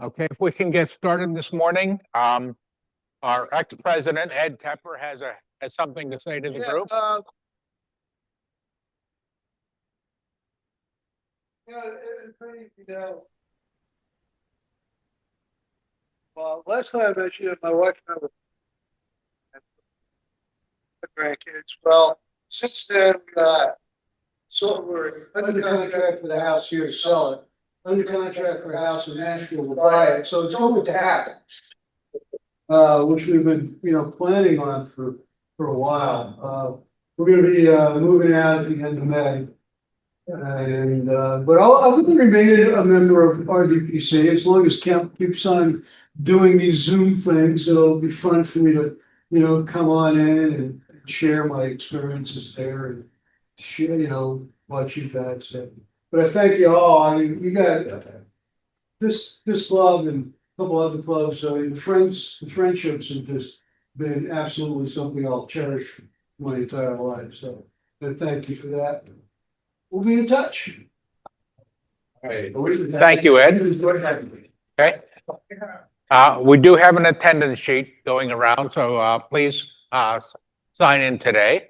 Okay, if we can get started this morning. Our ex-president, Ed Tepper, has something to say to the group. Well, last time I mentioned it, my wife and I were grandkids. Well, since then, so we're under contract for the house here to sell it, under contract for a house in Nashville to buy it. So it's going to happen, which we've been, planning on for a while. We're going to be moving out at the end of May. But I'll remain a member of RDPC as long as Kemp keeps on doing these Zoom things. It'll be fun for me to, come on in and share my experiences there and share, what you've had to say. But I thank you all. I mean, you got this club and a couple other clubs. I mean, the friendships have just been absolutely something I'll cherish my entire life. So I thank you for that. We'll be in touch. Thank you, Ed. Okay. We do have an attendance sheet going around, so please sign in today.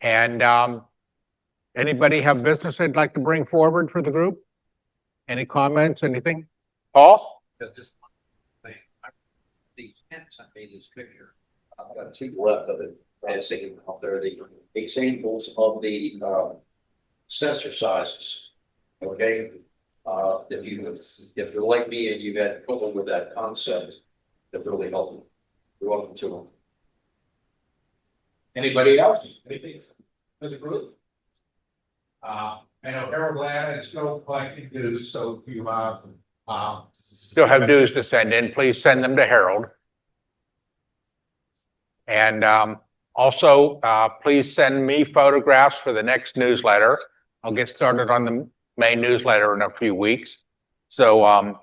And anybody have business they'd like to bring forward for the group? Any comments, anything? Paul? Just one thing. The tents, I made this picture. I've got two left of it. I was thinking out there the examples of the sensor sizes. Okay. If you're like me and you've had trouble with that concept, that really helped. You're welcome to them. Anybody else? Anything for the group? I know Harold Land is still collecting dues, so if you still have dues to send in, please send them to Harold. And also, please send me photographs for the next newsletter. I'll get started on the May newsletter in a few weeks. So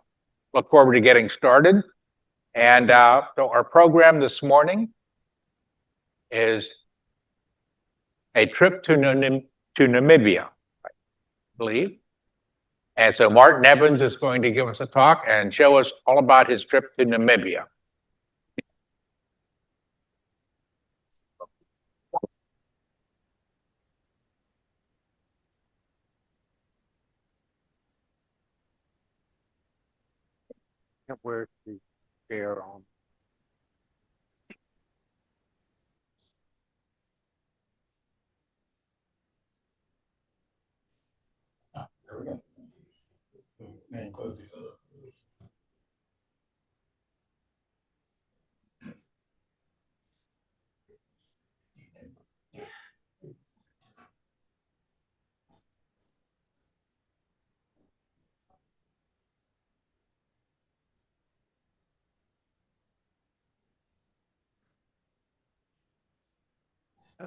look forward to getting started. And so our program this morning is a trip to Namibia, I believe. And so Martin Evans is going to give us a talk and show us all about his trip to Namibia. Where's the share on? There we go. And close these up.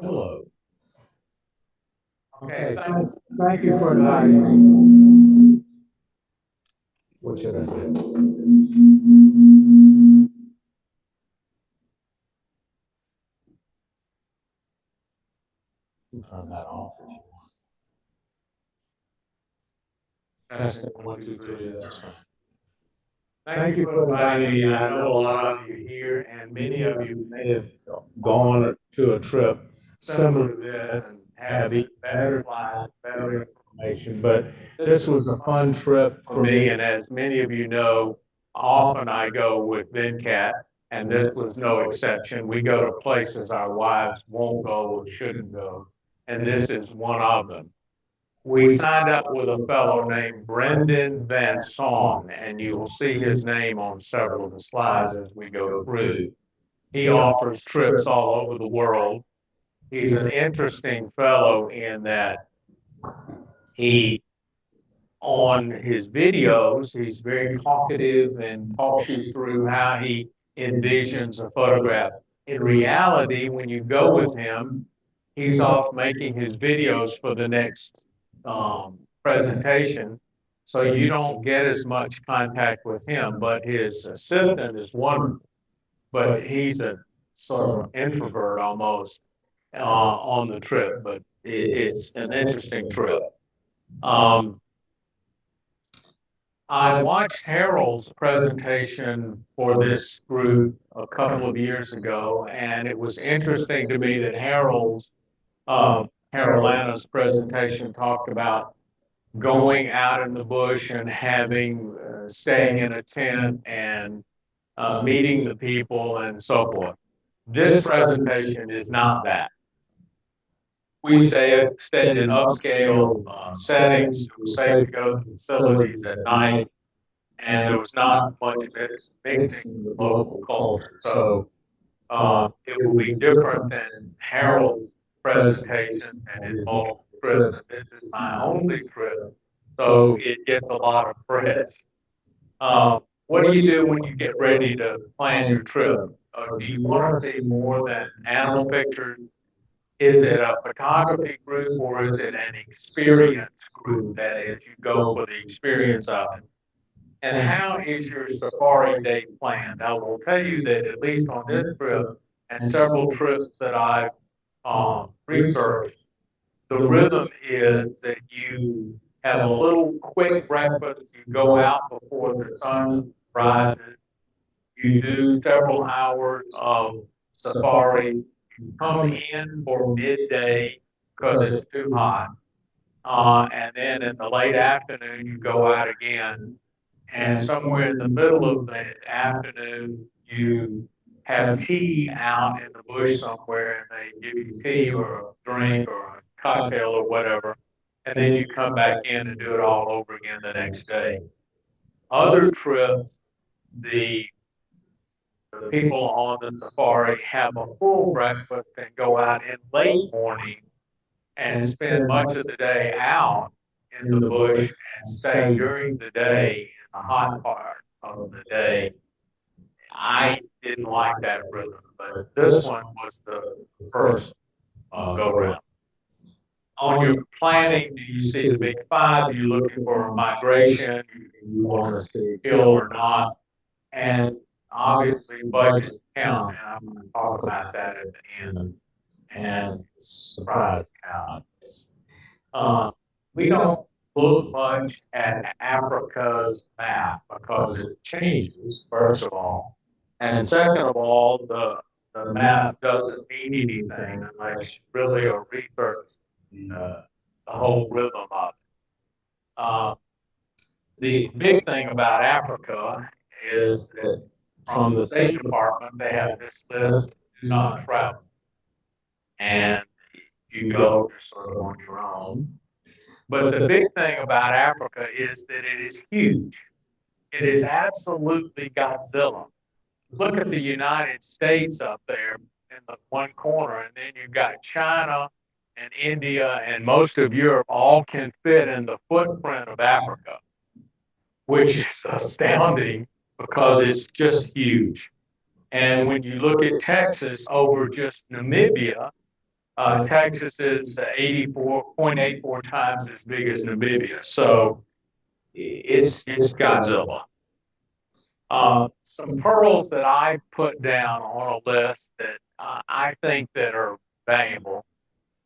Hello. Okay, thank you for inviting me. What should I do? Turn that off if you want. Testing 1, 2, 3, that's fine. Thank you for inviting me. I know a lot of you here, and many of you may have gone to a trip similar to this and have even better slides, better information. But this was a fun trip for me, and as many of you know, often I go with VinCat, and this was no exception. We go to places our wives won't go or shouldn't go, and this is one of them. We signed up with a fellow named Brendan Van Song, and you will see his name on several of the slides as we go through. He offers trips all over the world. He's an interesting fellow in that on his videos, he's very talkative and talks you through how he envisions a photograph. In reality, when you go with him, he's off making his videos for the next presentation, so you don't get as much contact with him, but his assistant is wonderful, but he's a sort of introvert almost on the trip, but it's an interesting trip. I watched Harold's presentation for this group a couple of years ago, and it was interesting to me that Carolina's presentation talked about going out in the bush and having, staying in a tent and meeting the people and so forth. This presentation is not that. We stayed in upscale settings. It was safe to go to facilities at night, and there was not much mixing with local culture. So it will be different than Harold's presentation and his multiple trips. This is my only trip, so it gets a lot of press. What do you do when you get ready to plan your trip? Do you want to see more than animal pictures? Is it a photography group or is it an experience group? That is, you go for the experience of it. And how is your safari day planned? I will tell you that at least on this trip and several trips that I've researched, the rhythm is that you have a little quick breakfast, you go out before the sun rises, you do several hours of safari, you come in for midday because it's too hot, and then in the late afternoon you go out again, and somewhere in the middle of the afternoon you have tea out in the bush somewhere, and they give you tea or a drink or a cocktail or whatever, and then you come back in and do it all over again the next day. Other trips, the people on the safari have a full breakfast and go out in late morning and spend much of the day out in the bush and stay during the day in the hot part of the day. I didn't like that rhythm, but this one was the first go round. On your planning, do you see the big five? Are you looking for migration? You want to see hill or not? And obviously budget count, and I'm going to talk about that at the end, and surprise count. We don't look much at Africa's map because it changes, first of all. And second of all, the map doesn't mean anything unless you really are researching the whole rhythm of it. The big thing about Africa is that from the State Department, they have this list, do not travel. And you go just sort of on your own. But the big thing about Africa is that it is huge. It is absolutely Godzilla. Look at the United States up there in the one corner, and then you've got China and India and most of Europe all can fit in the footprint of Africa, which is astounding because it's just huge. And when you look at Texas over just Namibia, Texas is 84.84 times as big as Namibia. So it's Godzilla. Some pearls that I put down on a list that I think that are valuable.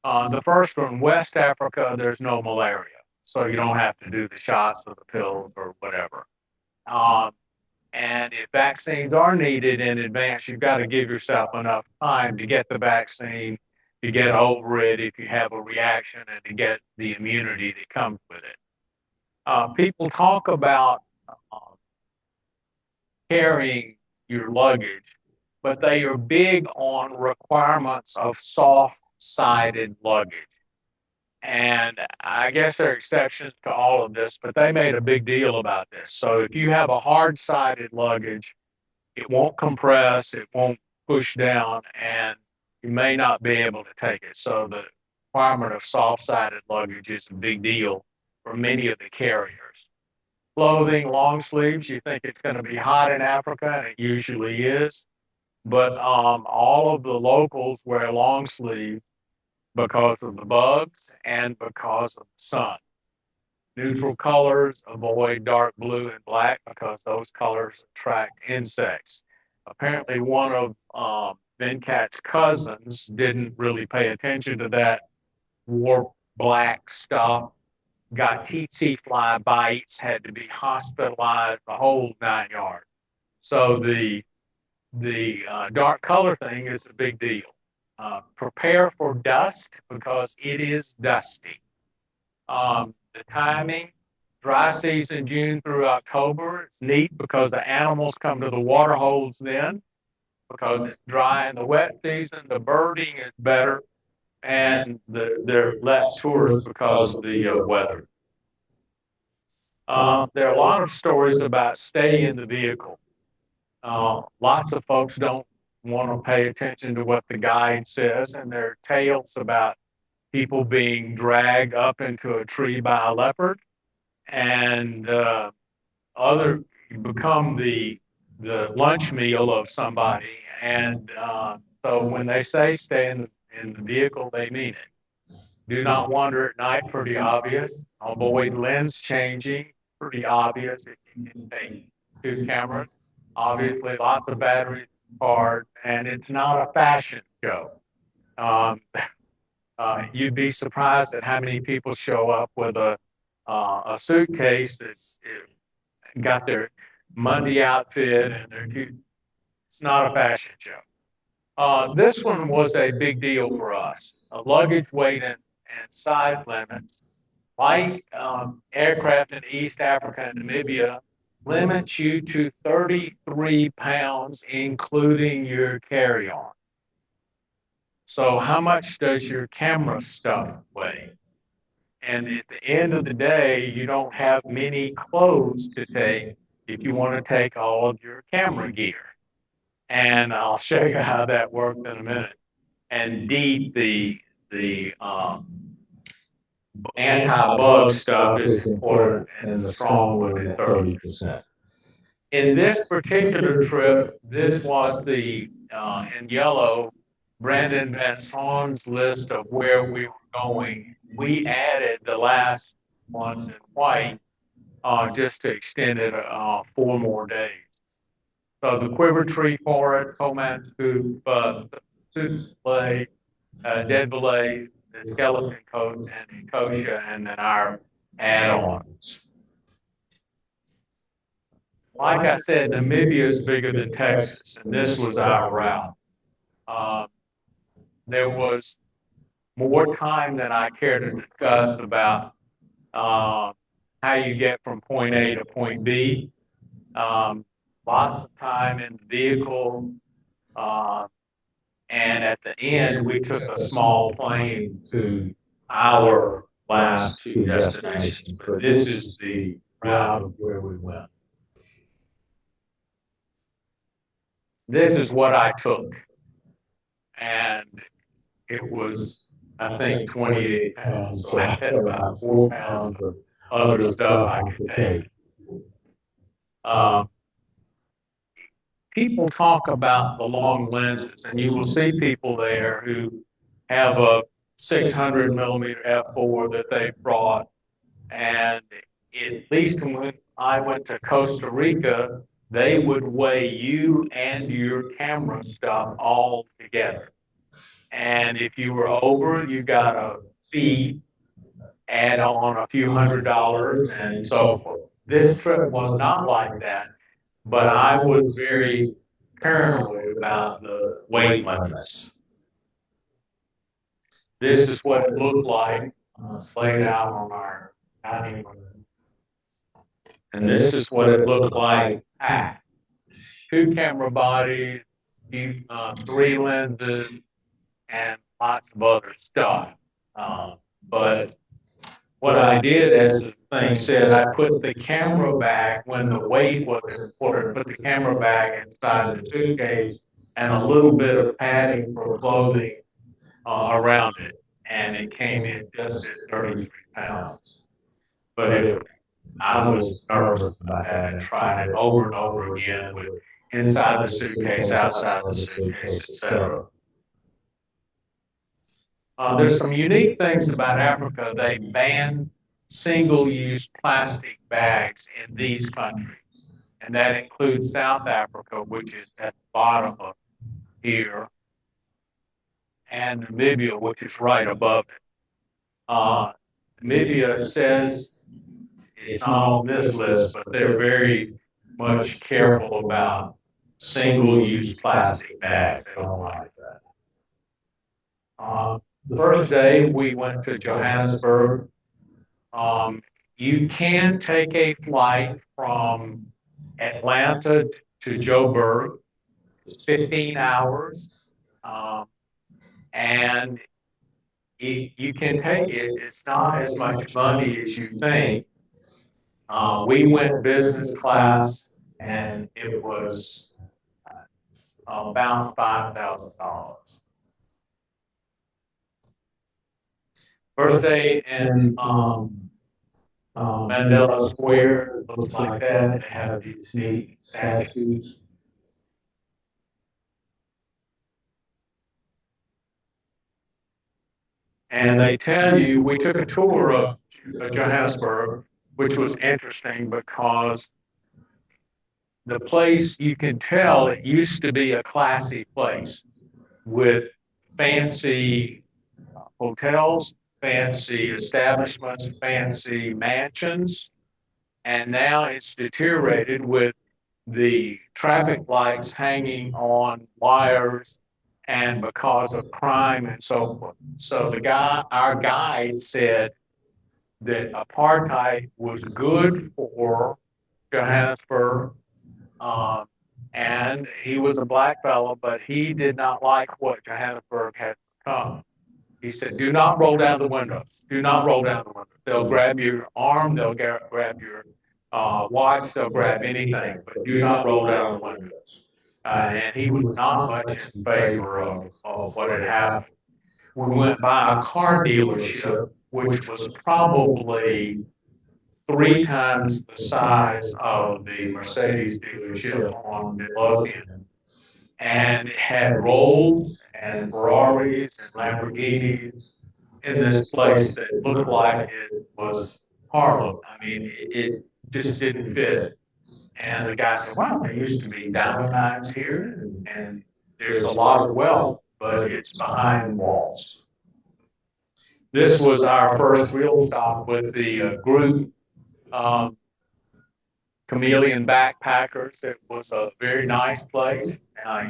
The first one, West Africa, there's no malaria, so you don't have to do the shots or the pills or whatever. And if vaccines are needed in advance, you've got to give yourself enough time to get the vaccine, to get over it if you have a reaction, and to get the immunity that comes with it. People talk about carrying your luggage, but they are big on requirements of soft-sided luggage. And I guess there are exceptions to all of this, but they made a big deal about this. So if you have a hard-sided luggage, it won't compress, it won't push down, and you may not be able to take it. So the requirement of soft-sided luggage is a big deal for many of the carriers. Clothing, long sleeves, you think it's going to be hot in Africa, and it usually is. But all of the locals wear long sleeves because of the bugs and because of the sun. Neutral colors, avoid dark blue and black because those colors attract insects. Apparently, one of Venkat's cousins didn't really pay attention to that, wore black stuff, got tsetse fly bites, had to be hospitalized, the whole 9 yards. So the dark color thing is a big deal. Prepare for dust because it is dusty. The timing, dry season, June through October. It's neat because the animals come to the water holes then because it's dry. In the wet season, the birding is better and there are less tourists because of the weather. There are a lot of stories about stay in the vehicle. Lots of folks don't want to pay attention to what the guide says, and there are tales about people being dragged up into a tree by a leopard, and other become the lunch meal of somebody. And so when they say stay in the vehicle, they mean it. Do not wander at night, pretty obvious. Avoid lens changing, pretty obvious. If you can take 2 cameras, obviously lots of batteries, hard, and it's not a fashion show. Um, you'd be surprised at how many people show up with a suitcase that's got their Monday outfit and it's not a fashion show. This one was a big deal for us. A luggage weight and size limits. Light aircraft in East Africa and Namibia limits you to 33 pounds, including your carry-on. So how much does your camera stuff weigh? And at the end of the day, you don't have many clothes to take if you want to take all of your camera gear. And I'll show you how that worked in a minute. And indeed, the anti-bug stuff is important and the strong one at 30%. In this particular trip, this was the, in yellow, Brandon Van Saun's list of where we were going. We added the last ones in white just to extend it 4 more days. So the quiver tree forest, Coleman scoop, Suits Play, Dead Belay, the skeleton coat, and Ecosia, and then our add-ons. Like I said, Namibia is bigger than Texas, and this was our route. There was more time than I care to discuss about how you get from point A to point B. Lots of time in the vehicle. And at the end, we took a small plane to our last 2 destinations. But this is the route of where we went. This is what I took. And it was, I think, 28 pounds. So I had about 4 pounds of other stuff I could take. People talk about the long lenses, and you will see people there who have a 600 millimeter f4 that they brought. And at least when I went to Costa Rica, they would weigh you and your camera stuff all together. And if you were over, you got a fee, add on a few $100s and so forth. This trip was not like that, but I was very paranoid about the weight limits. This is what it looked like. It's laid out on our dining room. And this is what it looked like packed. 2 camera bodies, 3 lenses, and lots of other stuff. But what I did, as the thing said, I put the camera bag when the weight was important, put the camera bag inside the suitcase and a little bit of padding for clothing around it. And it came in just at 33 pounds. But I was nervous about that and tried it over and over again with inside the suitcase, outside the suitcase, etc. There's some unique things about Africa. They ban single-use plastic bags in these countries. And that includes South Africa, which is at the bottom of here, and Namibia, which is right above it. Namibia says it's not on this list, but they're very much careful about single-use plastic bags. They don't like that. The first day we went to Johannesburg. You can take a flight from Atlanta to Joburg. It's 15 hours. And you can take it. It's not as much money as you think. We went business class, and it was about $5,000. First day in Mandela Square looks like that. They have these neat statues. And they tell you, we took a tour of Johannesburg, which was interesting because the place, you can tell it used to be a classy place with fancy hotels, fancy establishments, fancy mansions, and now it's deteriorated with the traffic lights hanging on wires and because of crime and so forth. So our guide said that apartheid was good for Johannesburg, and he was a black fellow, but he did not like what Johannesburg had become. He said, "Do not roll down the windows. Do not roll down the windows. They'll grab your arm. They'll grab your watch. They'll grab anything, but do not roll down the windows." And he was not much in favor of what had happened. We went by a car dealership, which was probably 3 times the size of the Mercedes dealership on Midlothian. And it had Rolls and Ferraris and Lamborghinis in this place that looked like it was Harlem. I mean, it just didn't fit. And the guy said, "Wow, there used to be diamond mines here, and there's a lot of wealth, but it's behind walls." This was our first real stop with the group. Chameleon Backpackers. It was a very nice place.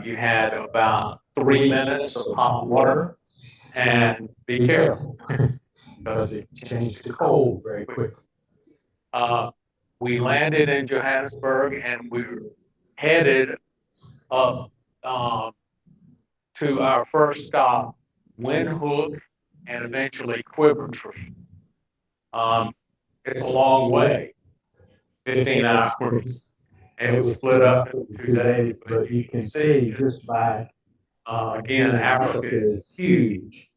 You had about 3 minutes of hot water, and be careful because it changed to cold very quickly. We landed in Johannesburg, and we were headed up to our first stop, Windhoek, and eventually Quivertree. It's a long way. 15 hours. And it was split up in 2 days, but you can see just by, again, Africa is huge.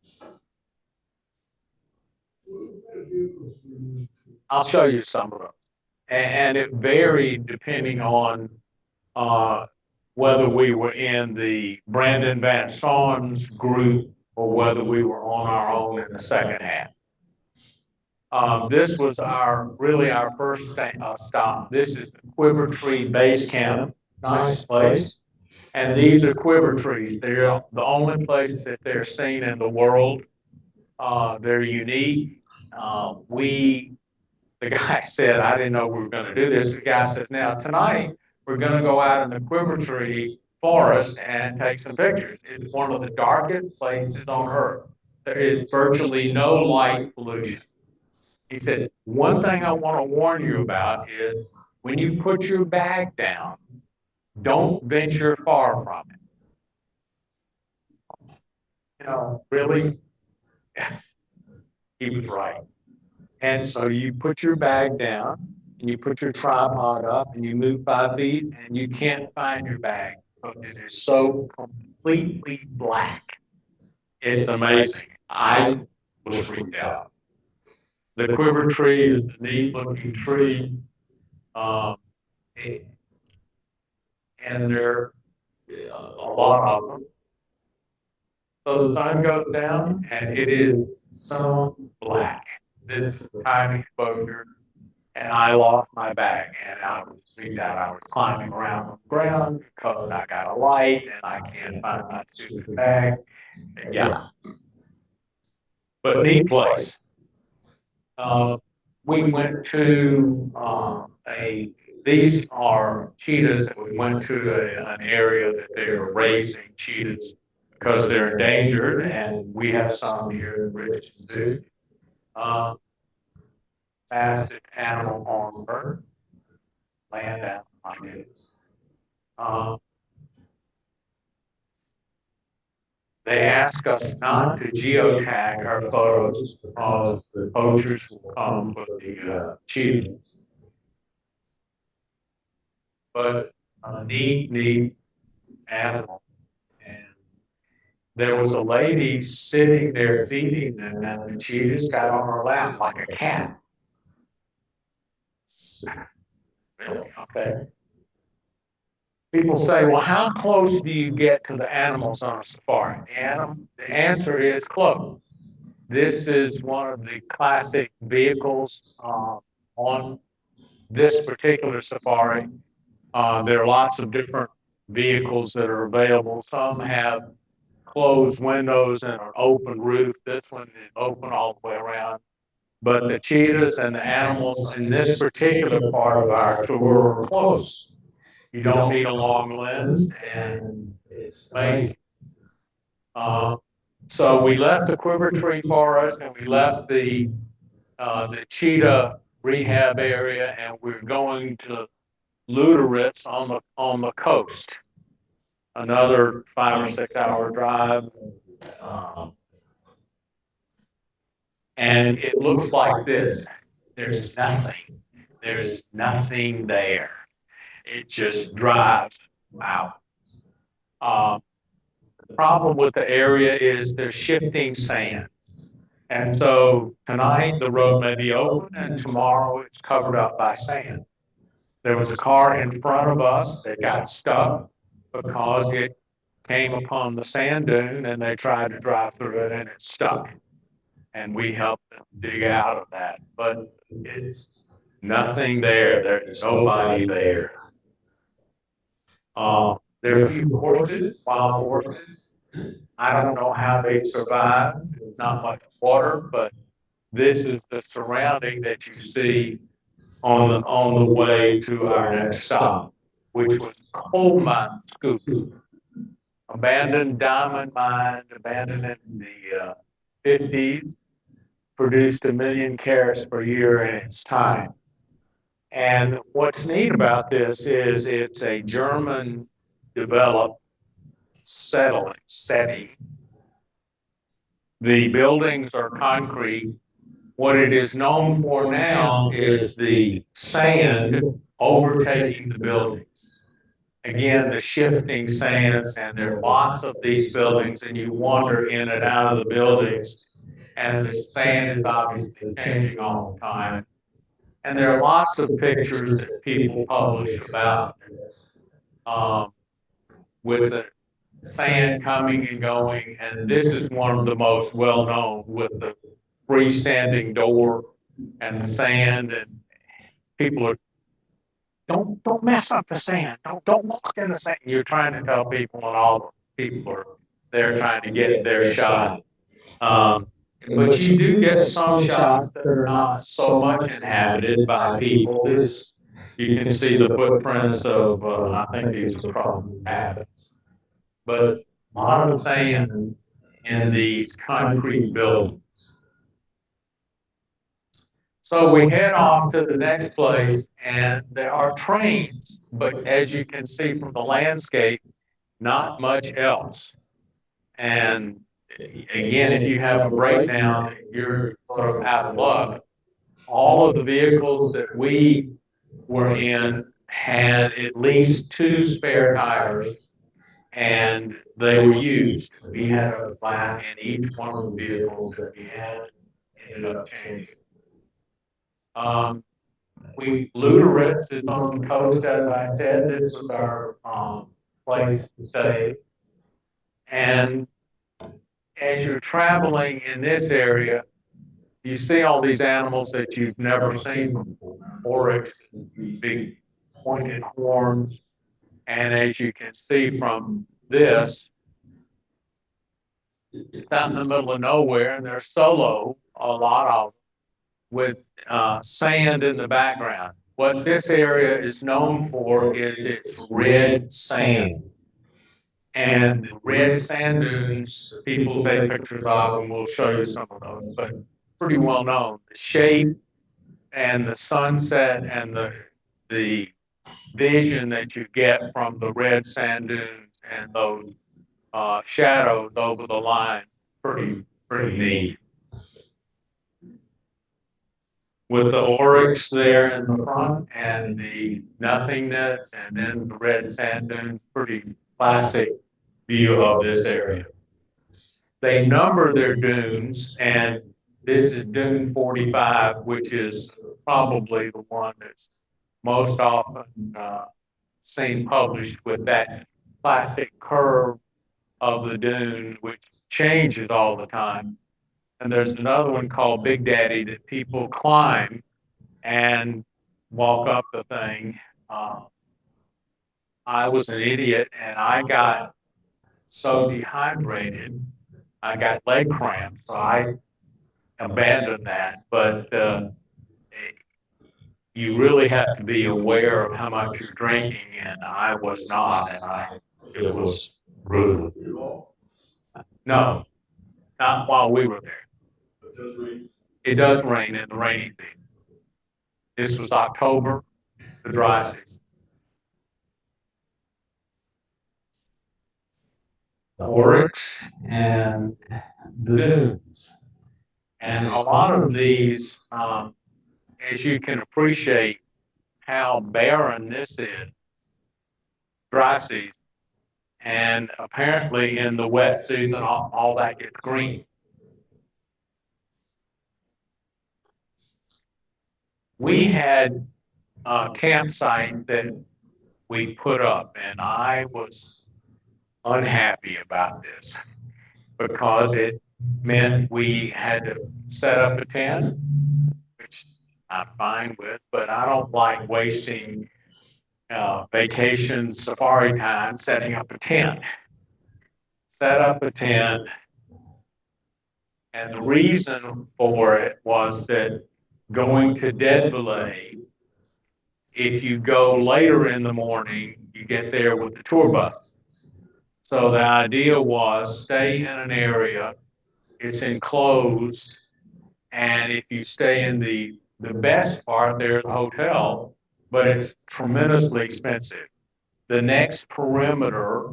I'll show you some of them. And it varied depending on whether we were in the Brandon Van Saun's group or whether we were on our own in the second half. This was really our first stop. This is the Quivertree Base Camp, nice place. And these are quiver trees. They're the only place that they're seen in the world. They're unique. The guy said, "I didn't know we were going to do this." The guy said, "Now tonight we're going to go out in the Quivertree forest and take some pictures. It's one of the darkest places on Earth. There is virtually no light pollution." He said, "One thing I want to warn you about is when you put your bag down, don't venture far from it." Really? He was right. And so you put your bag down, and you put your tripod up, and you move 5 feet, and you can't find your bag. It is so completely black. It's amazing. I was freaked out. The quiver tree is a neat looking tree. And there are a lot of them. So the sun goes down, and it is so black. This is a time exposure, and I lost my bag, and I was freaked out. I was climbing around on the ground because I got a light, and I can't find my stupid bag. Yeah. But neat place. We went to these are cheetahs, and we went to an area that they're raising cheetahs because they're endangered, and we have some here in Richmond Zoo. Fastest animal on earth, land animal, I guess. They ask us not to geotag our photos because the poachers will come with the cheetahs. But a neat animal. And there was a lady sitting there feeding them, and the cheetahs got on her lap like a cat. Really? Okay. People say, well, how close do you get to the animals on a safari? The answer is close. This is one of the classic vehicles on this particular safari. There are lots of different vehicles that are available. Some have closed windows and an open roof. This one is open all the way around. But the cheetahs and the animals in this particular part of our tour are close. You don't need a long lens, and it's amazing. So we left the quiver tree forest, and we left the cheetah rehab area, and we're going to Luderitz on the coast. Another 5 or 6 hour drive. And it looks like this. There's nothing. There's nothing there. It just drives out. The problem with the area is there's shifting sand. And so tonight the road may be open, and tomorrow it's covered up by sand. There was a car in front of us that got stuck because it came upon the sand dune, and they tried to drive through it, and it stuck. And we helped them dig out of that. But it's nothing there. There's nobody there. There are a few horses, wild horses. I don't know how they survive. There's not much water, but this is the surrounding that you see on the way to our next stop, which was coal mine scoop. Abandoned diamond mine, abandoned in the 50s, produced 1 million carats per year in its time. And what's neat about this is it's a German developed setting. The buildings are concrete. What it is known for now is the sand overtaking the buildings. Again, the shifting sands, and there are lots of these buildings, and you wander in and out of the buildings, and the sand is obviously changing all the time. And there are lots of pictures that people publish about this, with the sand coming and going, and this is one of the most well-known, with the freestanding door and the sand, and people are, don't mess up the sand, don't walk in the sand. You're trying to tell people, and all the people are there trying to get their shot. But you do get some shots that are not so much inhabited by people. You can see the footprints of, I think these are probably rabbits, but a lot of sand in these concrete buildings. So we head off to the next place, and there are trains, but as you can see from the landscape, not much else. And again, if you have a breakdown, you're sort of out of luck. All of the vehicles that we were in had at least 2 spare tires, and they were used. We had a flat in each one of the vehicles that we had, ended up changing. Luderitz is on the coast, as I said. This was our place to stay. And as you're traveling in this area, you see all these animals that you've never seen before. Oryx, big pointed horns. And as you can see from this, it's out in the middle of nowhere, and they're solo, a lot of them. with sand in the background. What this area is known for is its red sand. And red sand dunes, people take pictures of, and we'll show you some of those, but pretty well known. The shape and the sunset and the vision that you get from the red sand dunes and those shadows over the line, pretty neat. With the oryx there in the front and the nothingness and then the red sand dunes, pretty classic view of this area. They number their dunes, and this is dune 45, which is probably the one that's most often seen published with that classic curve of the dune, which changes all the time. And there's another one called Big Daddy that people climb and walk up the thing. I was an idiot and I got so dehydrated, I got leg cramps, so I abandoned that. But you really have to be aware of how much you're drinking, and I was not, and it was brutal. No, not while we were there. It does rain in the rainy season. This was October, the dry season. The oryx and the dunes. And a lot of these, as you can appreciate how barren this is, dry season, and apparently in the wet season, all that gets green. We had a campsite that we put up, and I was unhappy about this because it meant we had to set up a tent, which I'm fine with, but I don't like wasting vacation safari time setting up a tent. Set up a tent, and the reason for it was that going to Deadvalley, if you go later in the morning, you get there with the tour bus. So the idea was stay in an area, it's enclosed, and if you stay in the best part, there's a hotel, but it's tremendously expensive. The next perimeter,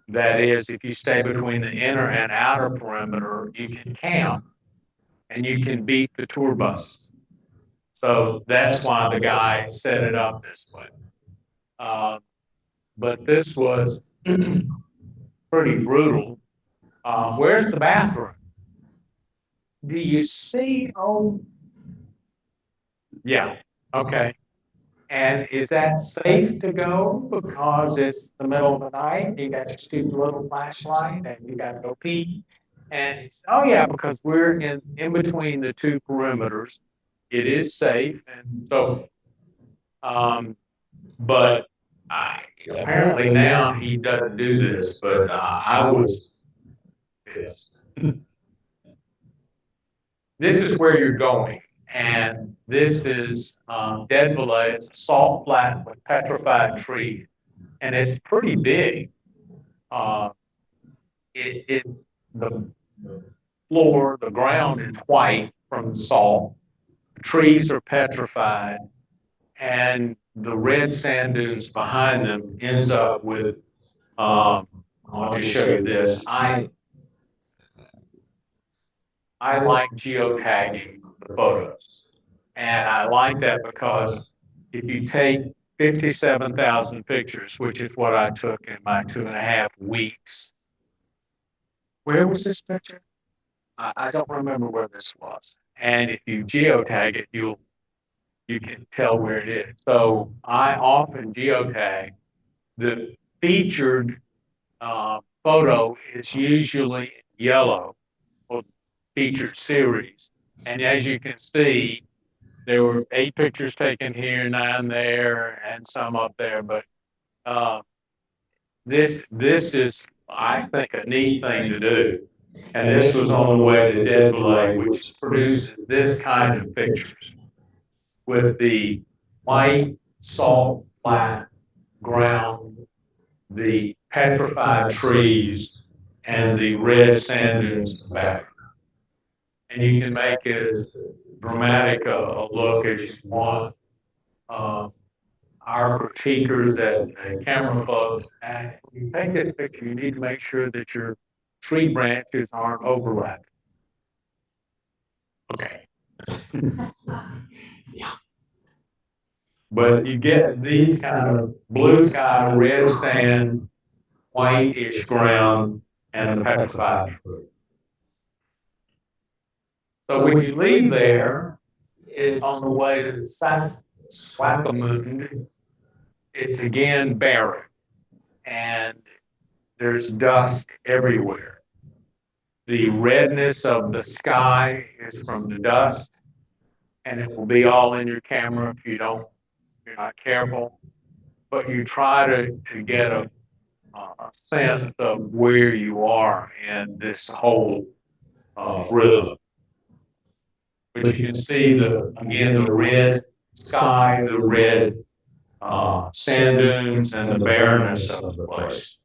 that is, if you stay between the inner and outer perimeter, you can camp and you can beat the tour buses. So that's why the guy set it up this way. But this was pretty brutal. Where's the bathroom? Do you see? Oh, yeah. Okay. And is that safe to go because it's the middle of the night? You got your stupid little flashlight and you got to go pee. And it's, oh yeah, because we're in between the two perimeters. It is safe, and so, but apparently now he doesn't do this. But I was pissed. This is where you're going. And this is Deadvalley. It's a salt flat with petrified trees, and it's pretty big. The floor, the ground is white from the salt. The trees are petrified, and the red sand dunes behind them ends up with. I'll just show you this. I like geotagging the photos. And I like that because if you take 57,000 pictures, which is what I took in my 2.5 weeks. Where was this picture? I don't remember where this was. And if you geotag it, you can tell where it is. So I often geotag. The featured photo is usually yellow, or featured series. And as you can see, there were 8 pictures taken here, 9 there, and some up there. But this is, I think, a neat thing to do. And this was on the way to dead belay, which produces this kind of pictures with the white salt flat ground, the petrified trees, and the red sand dunes in the background. And you can make it as dramatic a look as you want. Our critiquers at the camera clubs, and when you take this picture, you need to make sure that your tree branches aren't overlapping. Okay. Yeah. But you get these kind of blue sky, red sand, whitish ground, and the petrified tree. So when you leave there, on the way to the Swakopmund, it's again barren, and there's dust everywhere. The redness of the sky is from the dust, and it will be all in your camera if you're not careful. But you try to get a sense of where you are in this whole rhythm. But you can see again the red sky, the red sand dunes, and the barrenness of the place.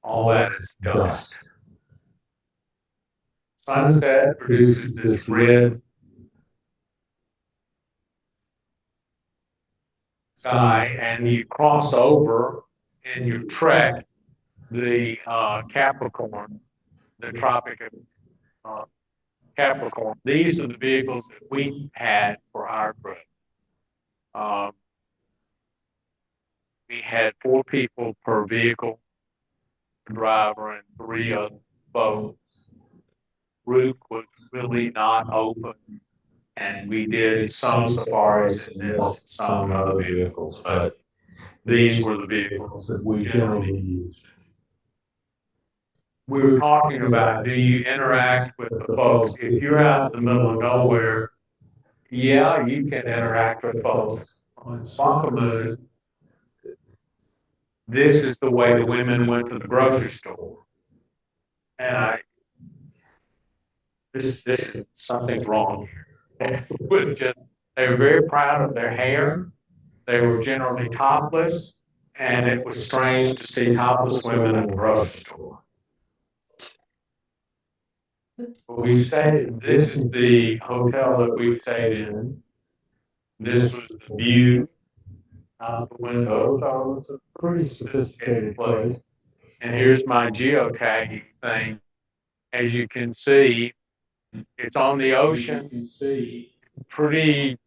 All that is dust. Sunset produces this red sky, and you cross over in your trek the Capricorn, the Tropic of Capricorn. These are the vehicles that we had for our group. We had 4 people per vehicle, a driver and 3 other boats. Route was really not open, and we did some safaris in this, some other vehicles, but these were the vehicles that we generally used. We were talking about, do you interact with the folks? If you're out in the middle of nowhere, yeah, you can interact with folks. On Swakopmund, this is the way the women went to the grocery store. And this is, something's wrong here. It was just, they were very proud of their hair. They were generally topless, and it was strange to see topless women at the grocery store. We stayed, this is the hotel that we stayed in. This was the view out the window, so it's a pretty sophisticated place. And here's my geotagging thing. As you can see, it's on the ocean. You can see pretty,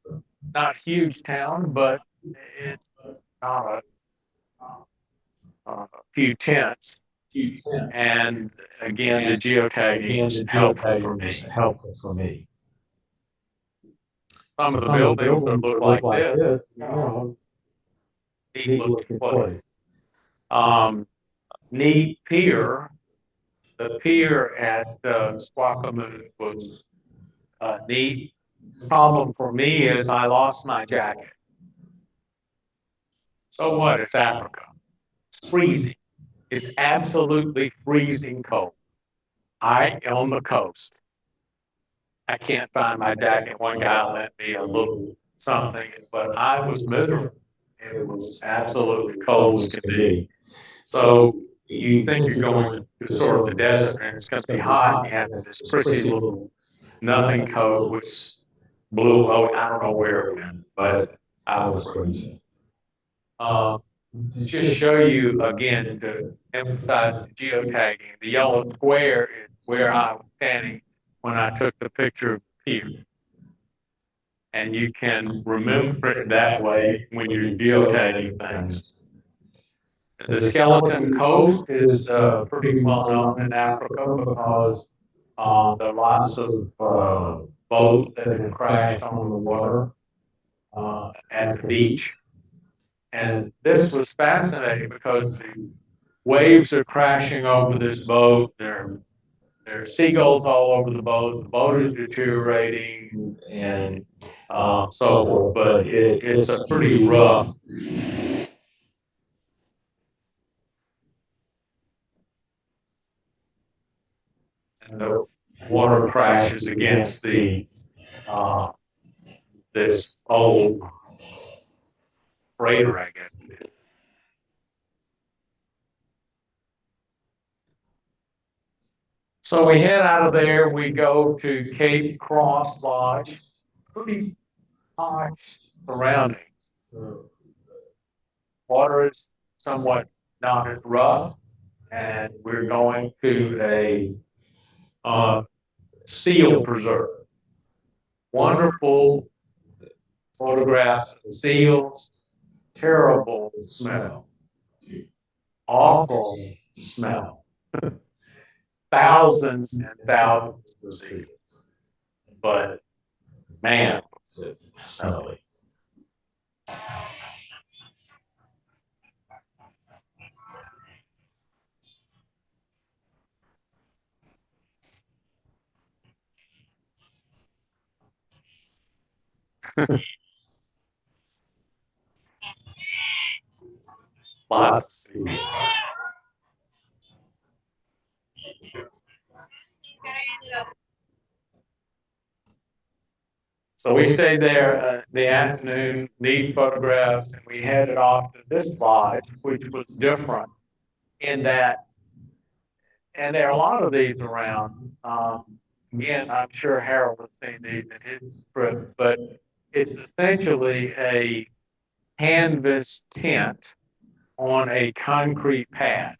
not huge town, but it's not a few tents. And again, the geotagging is helpful for me. Some of the buildings look like this. Neat looking place. Neat pier. The pier at Swakopmund was neat. The problem for me is I lost my jacket. So what? It's Africa. It's freezing. It's absolutely freezing cold. I am on the coast. I can't find my jacket. One guy lent me a little something, but I was miserable. It was absolutely cold as can be. So you think you're going to sort of the desert and it's going to be hot. And you have this prissy little nothing coat which blew. Oh, I don't know where it went, but I was freezing. To just show you again to emphasize the geotagging, the yellow square is where I was standing when I took the picture of the pier. And you can remember it that way when you're geotagging things. The Skeleton Coast is pretty well known in Africa because there are lots of boats that have crashed on the water at the beach. And this was fascinating because the waves are crashing over this boat. There are seagulls all over the boat is deteriorating, and so forth. But it's a pretty rough the water crashes against the this old freighter, I guess. So we head out of there, we go to Cape Cross Lodge, pretty posh surroundings. Water is somewhat not as rough, and we're going to a seal preserve. Wonderful photographs of seals, terrible smell, awful smell. Thousands and thousands of seals, but man, was it smelly. Lots of seals. So we stayed there the afternoon, neat photographs, and we headed off to this lodge, which was different in that, and there are a lot of these around. Again, I'm sure Harold has seen these in his trip, but it's essentially a canvas tent on a concrete pad.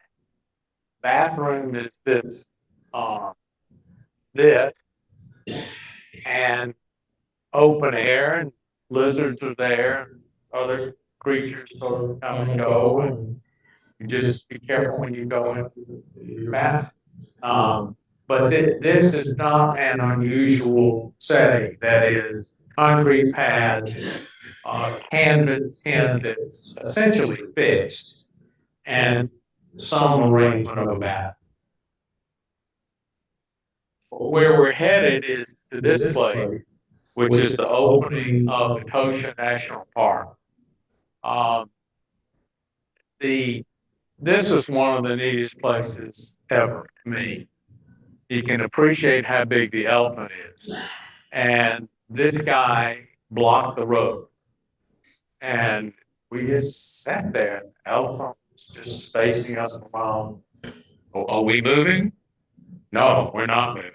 Bathroom is this, and open air, and lizards are there, other creatures sort of come and go, and you just be careful when you go into your bathroom. But this is not an unusual setting. That is concrete pad, canvas tent that's essentially fixed, and some arrangement of a bath. Where we're headed is to this place, which is the opening of the Kosher National Park. This is one of the neatest places ever to me. You can appreciate how big the elephant is. And this guy blocked the road. And we just sat there. The elephant was just facing us around. Oh, are we moving? No, we're not moving.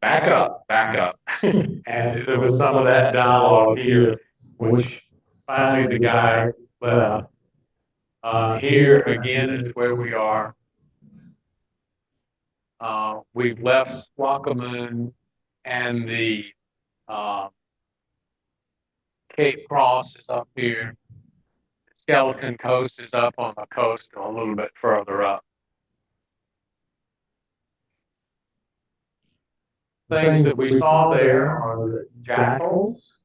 Back up, back up. And there was some of that dialogue here, which finally the guy left. Here again is where we are. We've left Wakamoon, and the Cape Cross is up here. Skeleton Coast is up on the coast a little bit further up. Things that we saw there are the jackals,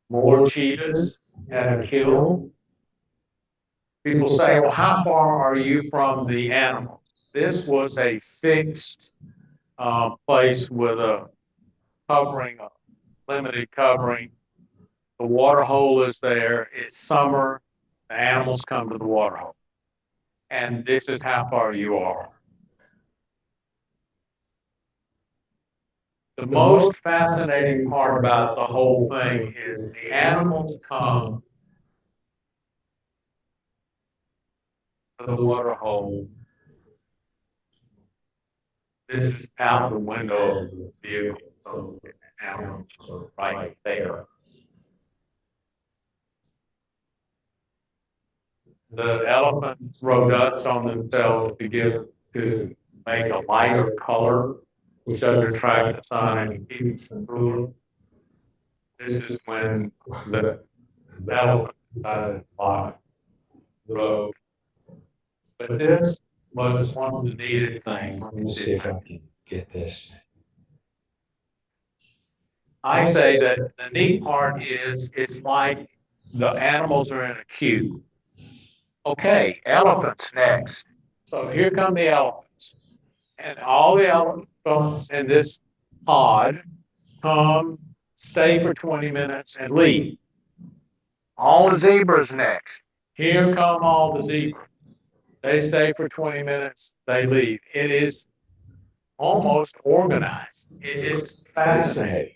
more cheetahs at a kill. People say, well, how far are you from the animals? This was a fixed place with a covering, a limited covering. The water hole is there. It's summer. The animals come to the water hole. And this is how far you are. The most fascinating part about the whole thing is the animals come to the water hole. This is out the window of the vehicle, so the animals are right there. The elephants wrote dust on themselves to make a lighter color, which doesn't attract the sun and keeps it cooler. This is when the elephant decided to block the road. But this was one of the neatest things. Let me see if I can get this. I say that the neat part is it's like the animals are in a queue. Okay, elephants next. So here come the elephants. And all the elephants in this pod come, stay for 20 minutes, and leave. All the zebras next. Here come all the zebras. They stay for 20 minutes, they leave. It is almost organized. It's fascinating.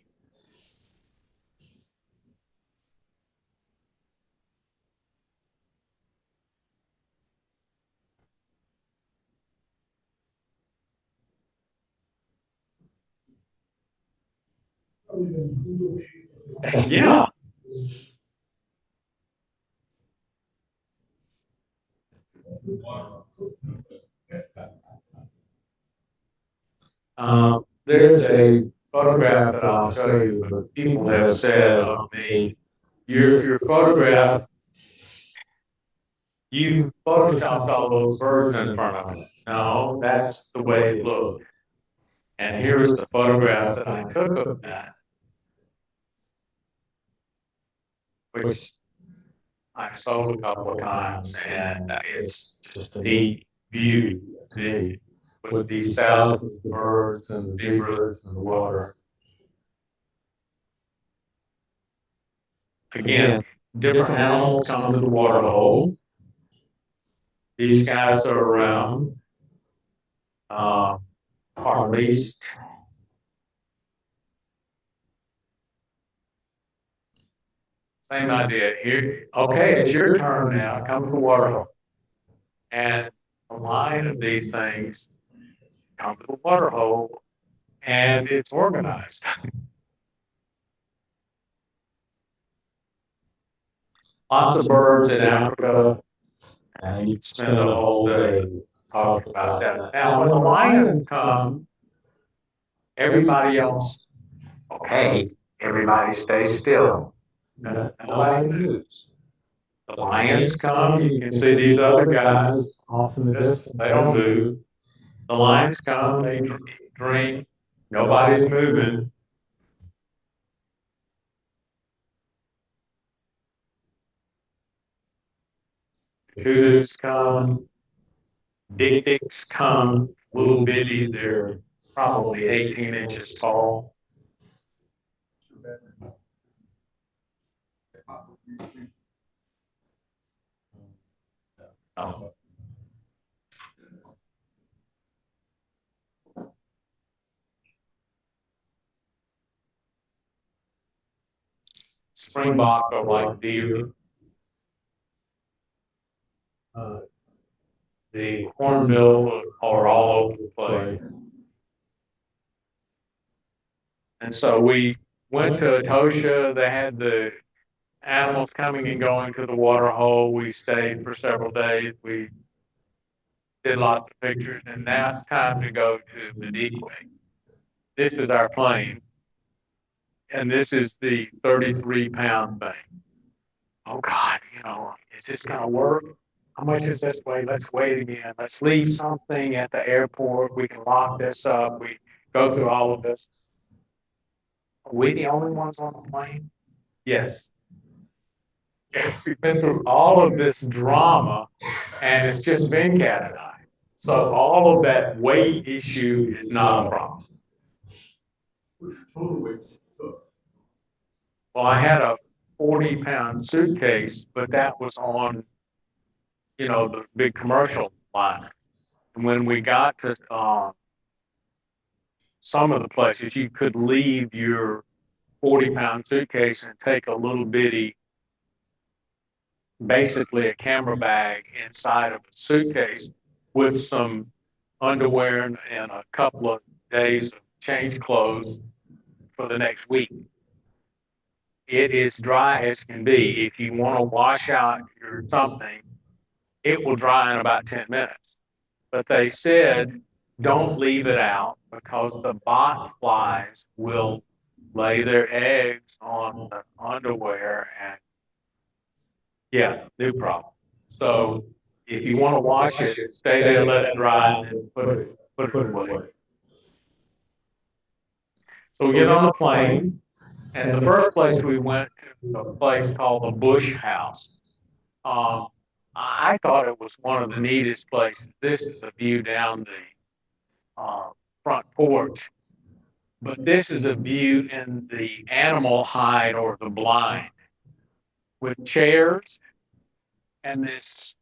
Yeah. There's a photograph that I'll show you, but people have said of me, your photograph, you photoshopped all those birds in front of it. No, that's the way it looked. And here's the photograph that I took of that, which I've sold a couple of times, and it's just a neat view to me with these thousands of birds and the zebras and the water. Again, different animals come to the water hole. These guys are around, or at least same idea here. Okay, it's your turn now. Come to the water hole. And a line of these things come to the water hole, and it's organized. Lots of birds in Africa, and you spend a whole day talking about that. Now, when the lions come, everybody else, okay, everybody stay still. Nobody moves. The lions come, you can see these other guys off in the distance, they don't move. The lions come, they drink, nobody's moving. Kudos come, dik-diks come, little bitty, they're probably 18 inches tall. Oh. Springbok are like deer. The hornbill are all over the place. And so we went to Etosha. They had the animals coming and going to the water hole. We stayed for several days. We did lots of pictures, and now it's time to go to Madikwe. This is our plane, and this is the 33-pound thing. Oh God, is this gonna work? How much does this weigh? Let's wait again. Let's leave something at the airport. We can lock this up. We go through all of this. Are we the only ones on the plane? Yes. We've been through all of this drama, and it's just Venkat and I. So all of that weight issue is not a problem. Well, I had a 40-pound suitcase, but that was on, the big commercial line. And when we got to some of the places, you could leave your 40-pound suitcase and take a little bitty, basically a camera bag inside of a suitcase with some underwear and a couple of days of change clothes for the next week. It is dry as can be. If you want to wash out your something, it will dry in about 10 minutes. But they said, don't leave it out because the bot flies will lay their eggs on the underwear and new problem. So if you want to wash it, stay there, let it dry, and then put it away. So we get on the plane, and the first place we went to was a place called the Bush House. I thought it was one of the neatest places. This is a view down the front porch, but this is a view in the animal hide or the blind with chairs and this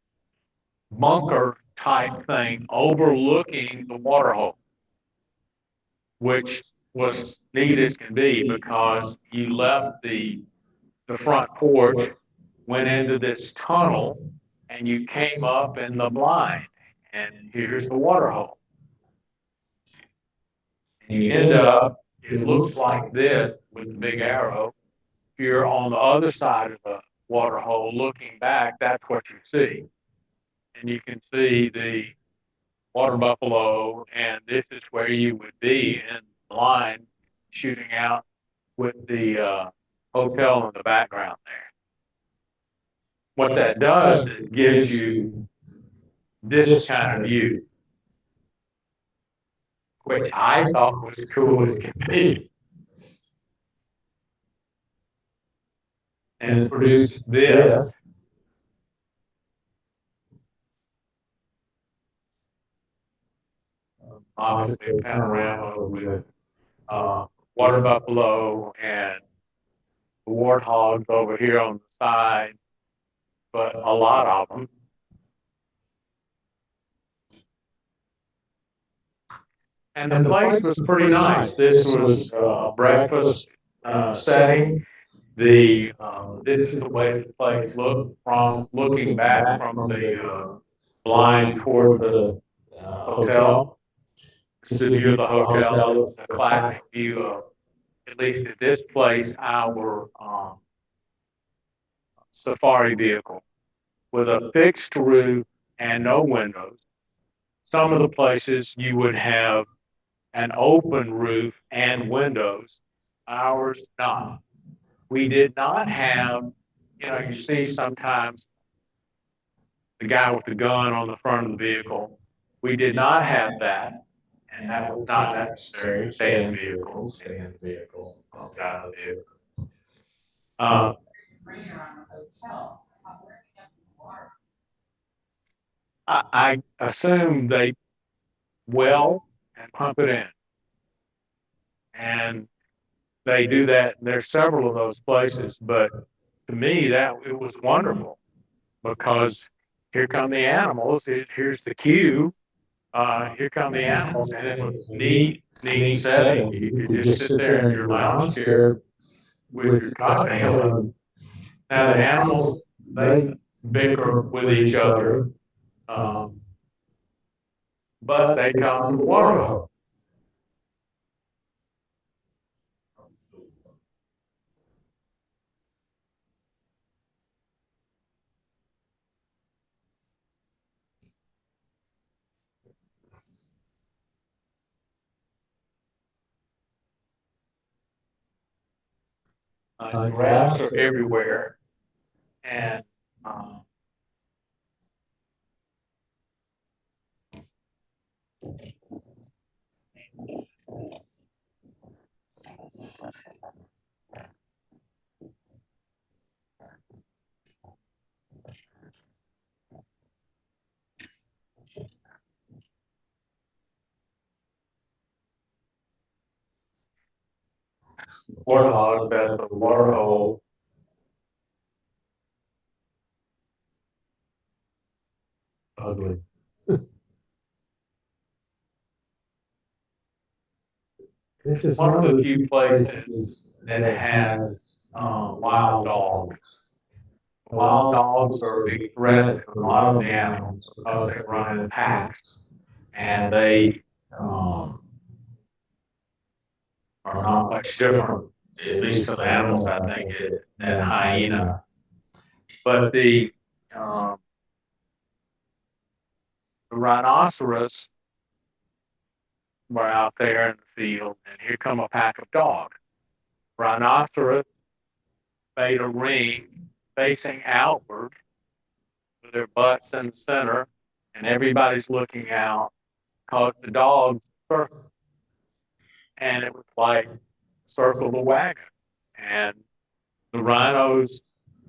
bunker type thing overlooking the water hole. which was neat as can be because you left the front porch, went into this tunnel, and you came up in the blind, and here's the water hole. And you end up, it looks like this with the big arrow. If you're on the other side of the water hole looking back, that's what you see. And you can see the water buffalo, and this is where you would be in the line shooting out with the hotel in the background there. What that does is it gives you this kind of view, which I thought was cool as can be. And produce this. Obviously, a panorama with water buffalo and warthogs over here on the side, but a lot of them. And the place was pretty nice. This was a breakfast setting. This is the way the place looked from looking back from the blind toward the hotel. This is the view of the hotel. This is a classic view of, at least at this place, our safari vehicle with a fixed roof and no windows. Some of the places you would have an open roof and windows. Ours not. We did not have, you see sometimes the guy with the gun on the front of the vehicle. We did not have that, and that was not necessary. Stay in the vehicle. Stay in the vehicle. Get out of the vehicle. I assume they well and pump it in. And they do that. There's several of those places, but to me, that it was wonderful because here come the animals. Here's the cue. Here come the animals, and it was neat setting. You could just sit there in your lounge chair with your cocktail. Now the animals, they bicker with each other, but they come to the water hole. Giraffes are everywhere, and warthogs at the water hole. Ugly. This is one of the few places that has wild dogs. Wild dogs are a big threat to a lot of the animals because they run in packs, and they are not much different, at least to the animals, I think, than hyena. But the rhinoceros were out there in the field, and here come a pack of dogs. Rhinoceros made a ring facing outward with their butts in the center, and everybody's looking out because the dogs circled. And it was like circle the wagon. And the rhinos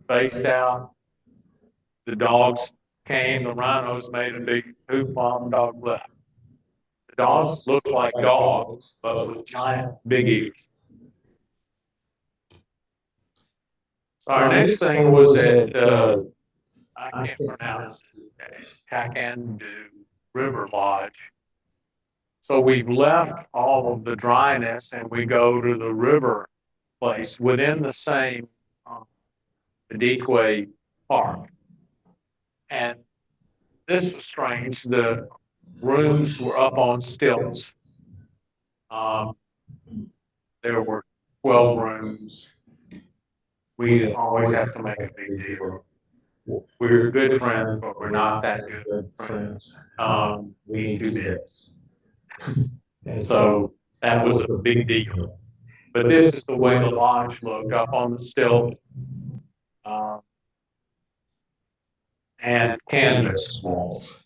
faced out, the dogs came, the rhinos made a big hoop while the dog left. The dogs looked like dogs, but with giant big ears. So our next thing was at, I can't pronounce it, Kakandu River Lodge. So we've left all of the dryness and we go to the river place within the same Dequay Park. And this was strange. The rooms were up on stilts. There were 12 rooms. We always have to make a big deal. We're good friends, but we're not that good friends. We need two beds. And so that was a big deal. But this is the way the lodge looked up on the stilt. And canvas walls.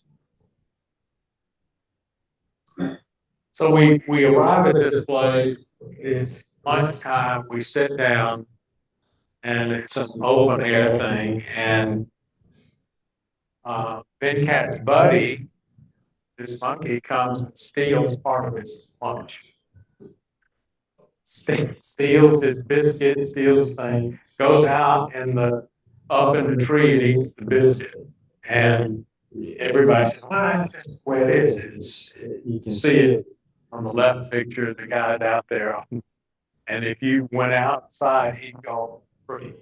So we arrive at this place, it's lunchtime, we sit down, and it's an open air thing, and Ben Cat's buddy, this monkey, comes and steals part of his lunch. Steals his biscuit, steals his thing, goes out up in the tree and eats the biscuit. And everybody says, well, that's just the way it is. You can see it on the left picture, the guy's out there. And if you went outside, he'd go free.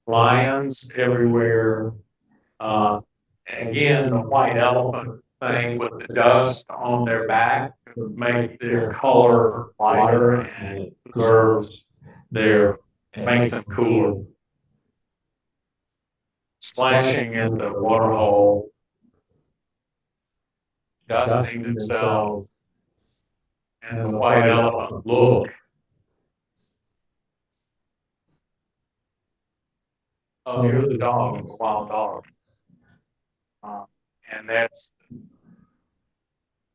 Lions everywhere. Again, the white elephant thing with the dust on their back to make their color lighter and it preserves makes them cooler. Splashing at the water hole, dusting themselves, and the white elephant look. Oh, here are the dogs, the wild dogs. And that's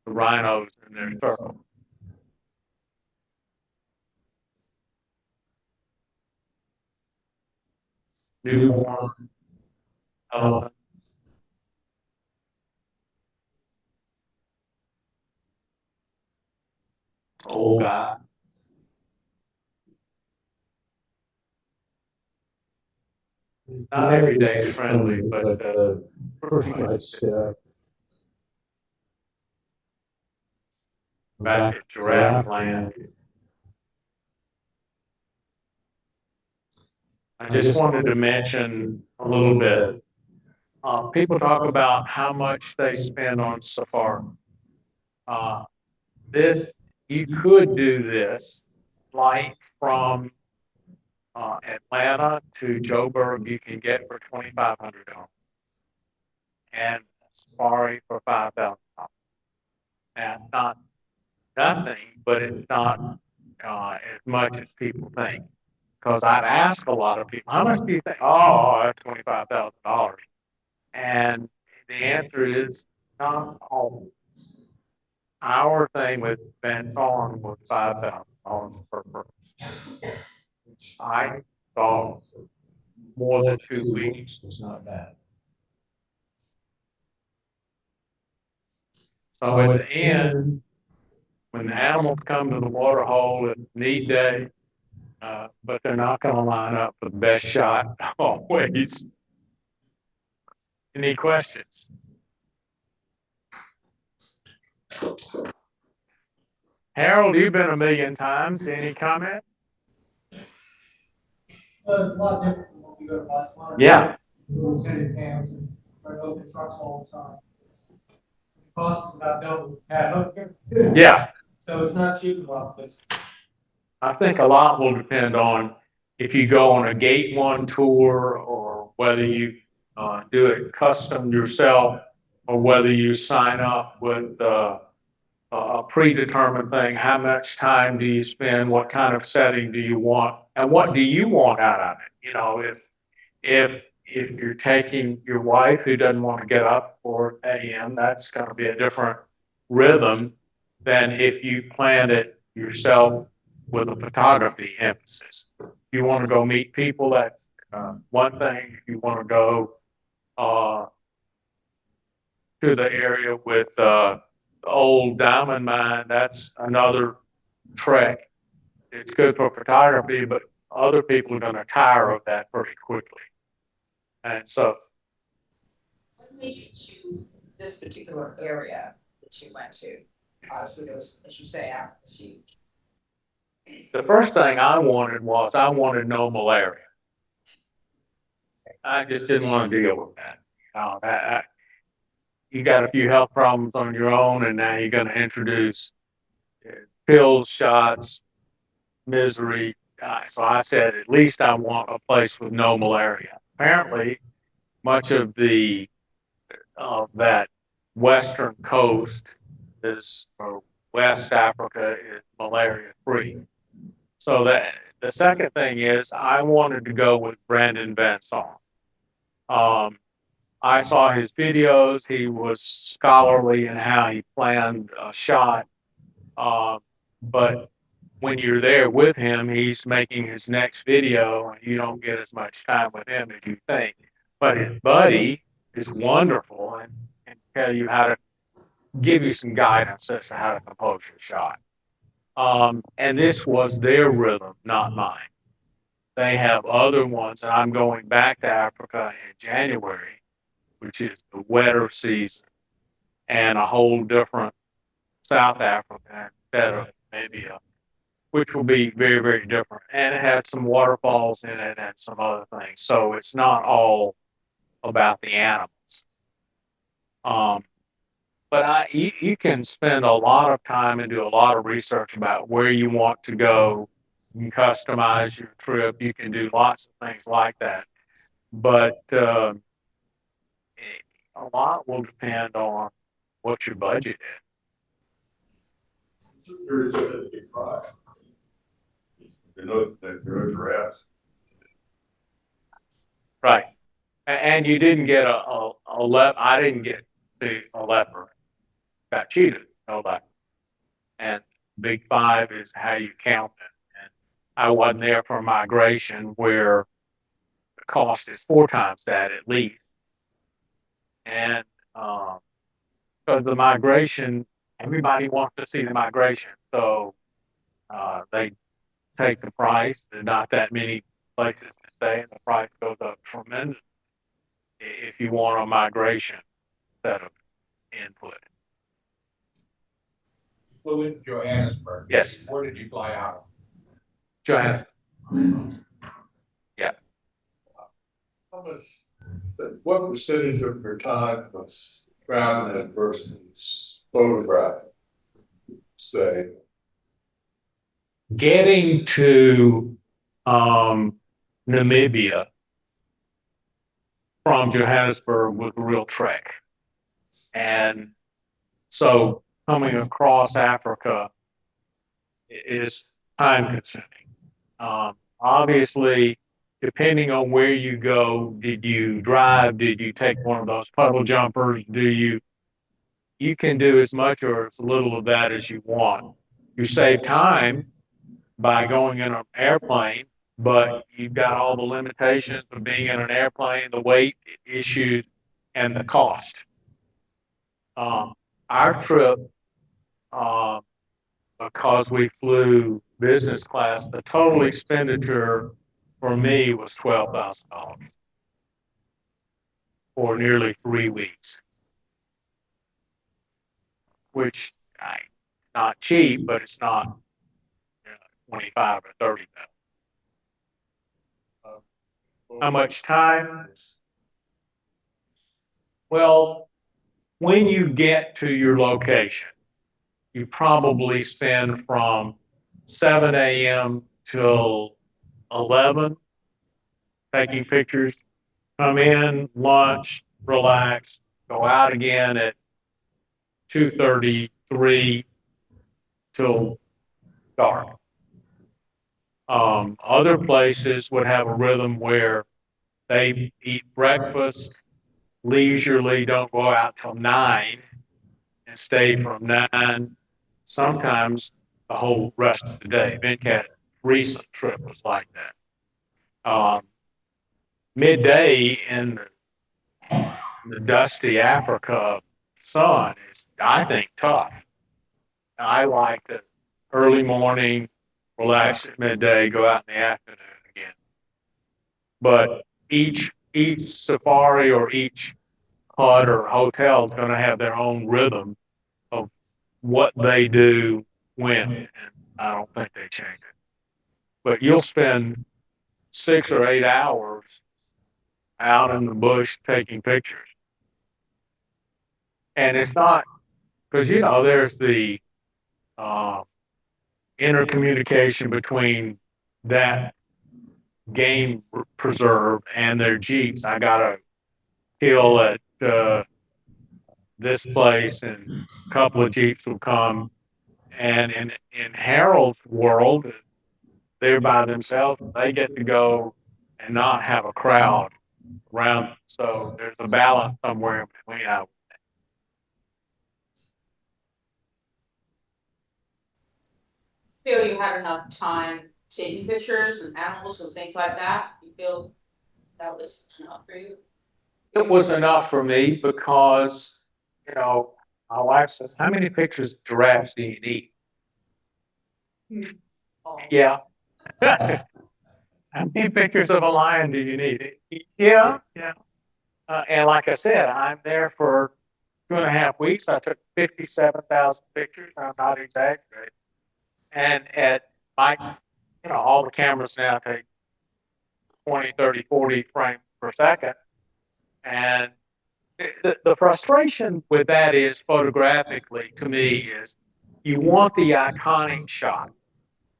the rhinos in their circle. Newborn elephant. Old guy. Not every day is friendly, but pretty much back at giraffe land. I just wanted to mention a little bit. People talk about how much they spend on safari. You could do this, like from Atlanta to Joburg, you can get for $2,500, and safari for $5,000. And not nothing, but it's not as much as people think. Because I've asked a lot of people, how much do you think? Oh, that's $25,000. And the answer is not all. Our thing with Van Thorn was $5,000 per person. Which I thought more than 2 weeks was not bad. So at the end, when the animals come to the water hole at need day, but they're not going to line up for the best shot always. Any questions? Harold, you've been a million times. Any comment? So it's a lot different from when we go to Botswana. Yeah. We go to tinted cans and run over the trucks all the time. The cost is about double. Yeah. So it's not cheap in a lot of places. I think a lot will depend on if you go on a gate one tour or whether you do it custom yourself or whether you sign up with a predetermined thing. How much time do you spend? What kind of setting do you want? And what do you want out of it? You know, if you're taking your wife who doesn't want to get up 4 a.m., that's going to be a different rhythm than if you planned it yourself with a photography emphasis. If you want to go meet people, that's one thing. If you want to go to the area with the old diamond mine, that's another trek. It's good for photography, but other people are going to tire of that pretty quickly. And so made you choose this particular area that you went to? Obviously, there was, as you say, Africa's huge. The first thing I wanted no malaria. I just didn't want to deal with that. You got a few health problems on your own, and now you're going to introduce pills, shots, misery. So I said, at least I want a place with no malaria. Apparently, much of that western coast or West Africa is malaria free. So that the second thing is I wanted to go with Brandon Van Song. I saw his videos. He was scholarly in how he planned a shot. But when you're there with him, he's making his next video, and you don't get as much time with him as you think. But his buddy is wonderful and can tell you how to give you some guidance as to how to compose your shot. And this was their rhythm, not mine. They have other ones, and I'm going back to Africa in January, which is the wetter season, and a whole different South Africa instead of Namibia, which will be very, very different. And it had some waterfalls in it and some other things. So it's not all about the animals. But you can spend a lot of time and do a lot of research about where you want to go. You can customize your trip. You can do lots of things like that. But a lot will depend on what your budget is. There's a big five. There are giraffes. Right. And you didn't get I didn't get a leopard. Got cheated, no leopard. And big five is how you count it. And I wasn't there for migration where the cost is 4 times that at least. And because the migration, everybody wants to see the migration. So they take the price. There's not that many places to stay, and the price goes up tremendously if you want a migration set of input. Flew into Johannesburg. Yes. Where did you fly out? Johannesburg. Yeah. What percentage of your time was traveling versus photographing? Say, Getting to Namibia from Johannesburg was a real trek. And so coming across Africa is time consuming. Obviously, depending on where you go, did you drive? Did you take one of those puddle jumpers? You can do as much or as little of that as you want. You save time by going in an airplane, but you've got all the limitations of being in an airplane, the weight issues, and the cost. Our trip, because we flew business class, the total expenditure for me was $12,000 for nearly 3 weeks, which not cheap, but it's not 25 or 30,000. How much time? Well, when you get to your location, you probably spend from 7 a.m. till 11 taking pictures, come in, lunch, relax, go out again at 2:33 till dark. Other places would have a rhythm where they eat breakfast leisurely, don't go out till 9 and stay from 9, sometimes the whole rest of the day. Venkat's recent trip was like that. Midday in the dusty Africa sun is, I think, tough. I like the early morning, relax at midday, go out in the afternoon again. But each safari or each hut or hotel is going to have their own rhythm of what they do when. And I don't think they change it. But you'll spend 6 or 8 hours out in the bush taking pictures. And it's not because, you know, there's the intercommunication between that game preserve and their Jeeps. I got a kill at this place, and a couple of Jeeps will come. And in Harold's world, they're by themselves. They get to go and not have a crowd around them. So there's a balance somewhere in between. Feel you had enough time taking pictures and animals and things like that? You feel that was enough for you? It was enough for me because, you know, my wife says, "How many pictures of giraffes do you need?" Oh. Yeah. How many pictures of a lion do you need? Yeah, yeah. And like I said, I'm there for 2.5 weeks. I took 57,000 pictures. I'm not exaggerating. And at my, you know, all the cameras now take 20, 30, 40 frames per second. And the frustration with that is photographically to me is you want the iconic shot.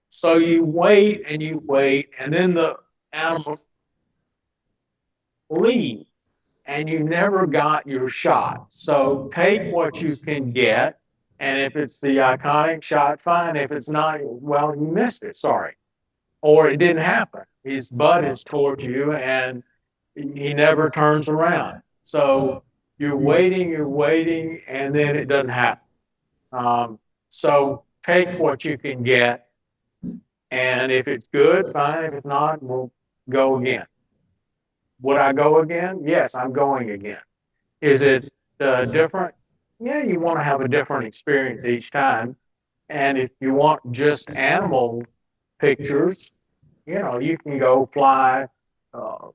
So you wait and you wait, and then the animal leaves, and you never got your shot. So take what you can get, and if it's the iconic shot, fine. If it's not, well, you missed it. Sorry, or it didn't happen. His butt is toward you, and he never turns around. So you're waiting, and then it doesn't happen. So take what you can get, and if it's good, fine. If it's not, we'll go again. Would I go again? Yes, I'm going again. Is it different? Yeah, you want to have a different experience each time. And if you want just animal pictures, you know, you can go fly uh,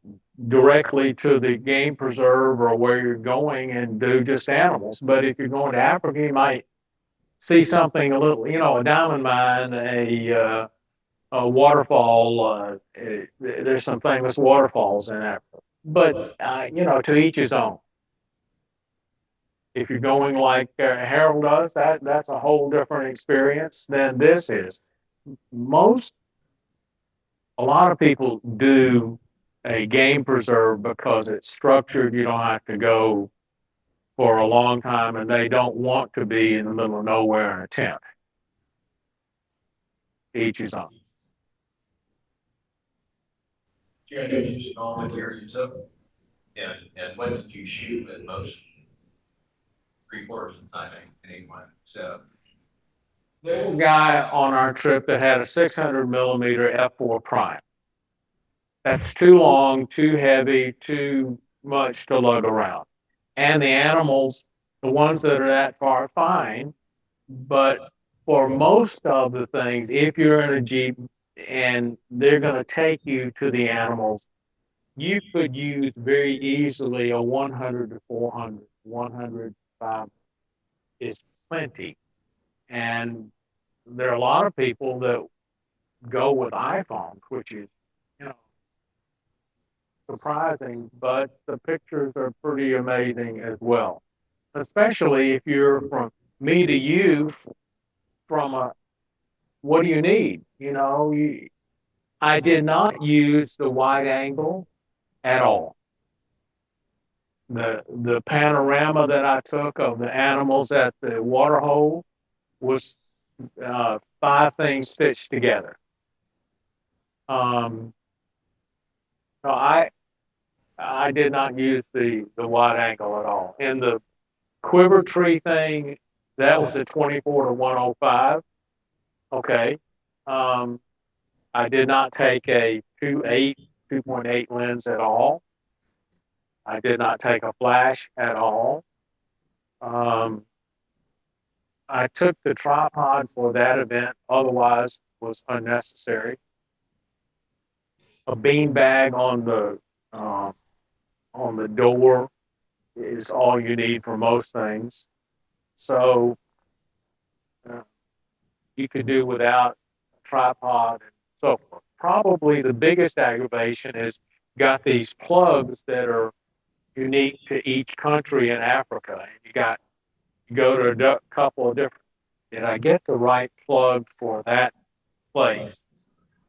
directly to the game preserve or where you're going and do just animals. But if you're going to Africa, you might see something a little, you know, a diamond mine, a waterfall. There's some famous waterfalls in Africa. But, you know, to each his own. If you're going like Harold does, that's a whole different experience than this is. A lot of people do a game preserve because it's structured. You don't have to go for a long time, and they don't want to be in the middle of nowhere in a tent. Each his own. You're gonna do music all the year you took, and when did you shoot at most? 3/4 of the time anyway. So There was a guy on our trip that had a 600 millimeter f4 prime. That's too long, too heavy, too much to lug around. And the animals, the ones that are that far, fine. But for most of the things, if you're in a Jeep and they're going to take you to the animals, you could use very easily a 100 to 400, 100 is plenty. And there are a lot of people that go with iPhones, which is, you know, surprising, but the pictures are pretty amazing as well. Especially if you're from me to you, from a, what do you need? You know, I did not use the wide angle at all. The panorama that I took of the animals at the water hole was 5 things stitched together. So I did not use the wide angle at all. In the quiver tree thing, that was the 24 to 105. Okay. I did not take a 2.8 lens at all. I did not take a flash at all. I took the tripod for that event, otherwise was unnecessary. A bean bag on the door is all you need for most things. So you could do without a tripod and so forth. Probably the biggest aggravation is got these plugs that are unique to each country in Africa. And you go to a couple of different, did I get the right plug for that place?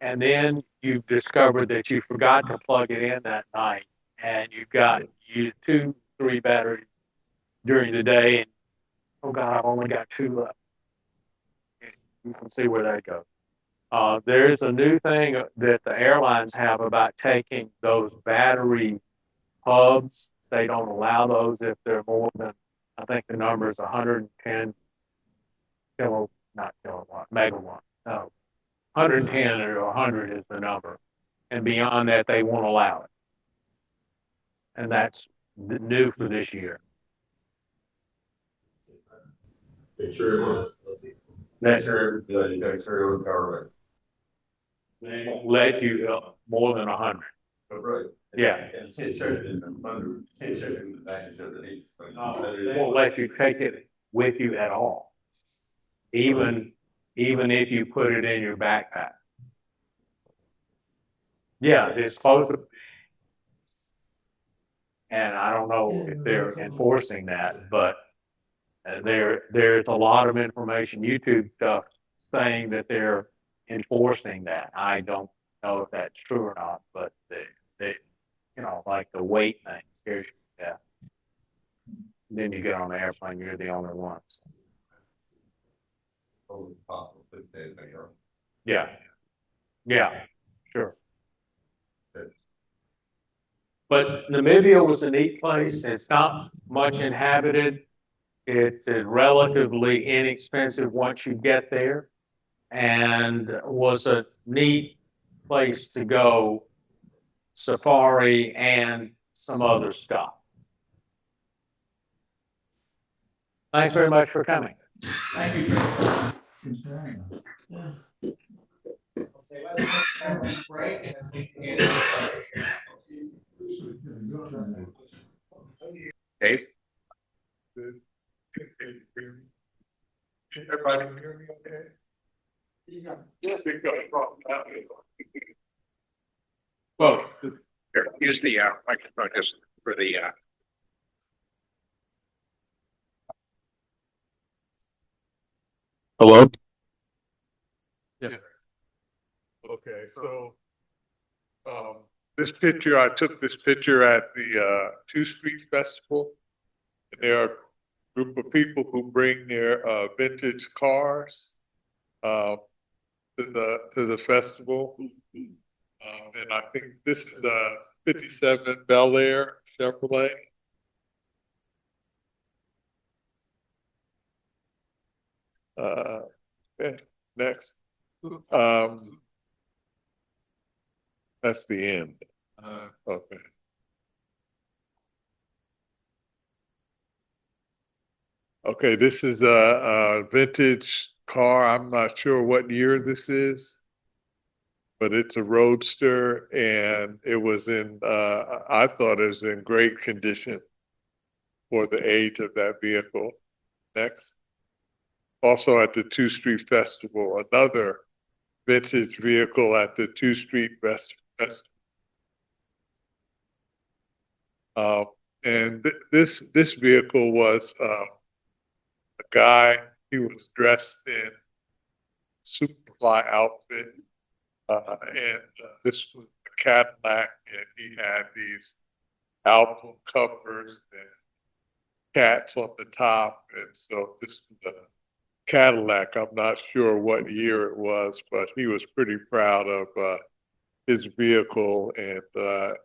And then you've discovered that you forgot to plug it in that night, and you've got you 2, 3 batteries during the day, and oh God, I've only got 2 left. You can see where that goes. There's a new thing that the airlines have about taking those battery hubs. They don't allow those if they're more than, I think the number is 110 not kilowatt, megawatt. No, 110 or 100 is the number. And beyond that, they won't allow it. And that's new for this year. Make sure it was. That They won't let you more than 100. Right. Yeah. And you can't check it in the under, you can't check it in the back until the eighth. They won't let you take it with you at all. Even if you put it in your backpack. Yeah, it's supposed to. And I don't know if they're enforcing that, but there's a lot of information, YouTube stuff, saying that they're enforcing that. I don't know if that's true or not, but they like the weight thing scares you to death. Then you get on the airplane, you're the only ones. Yeah. Yeah, sure. But Namibia was a neat place. It's not much inhabited. It's relatively inexpensive once you get there, and was a neat place to go safari and some other stuff. Thanks very much for coming. Thank you. Okay, let's have a break and we can get Dave? Everybody can hear me okay? Well, here, use the microphone just for the Hello? Yeah. Okay, so, I took this picture at the, 2 Street Festival. And there are a group of people who bring their, vintage cars, to the festival. And I think this is, 57 Bel Air Chevrolet. Okay, next. That's the end. Okay. Okay, this is a vintage car. I'm not sure what year this is, but it's a Roadster, and it was I thought it was in great condition for the age of that vehicle. Next. Also at the 2 Street Festival, another vintage vehicle at the 2 Street Festival. And this vehicle was a guy. He was dressed in Superfly outfit, and this was a Cadillac, and he had these album covers and cats on the top, and so this was a Cadillac. I'm not sure what year it was, but he was pretty proud of his vehicle and the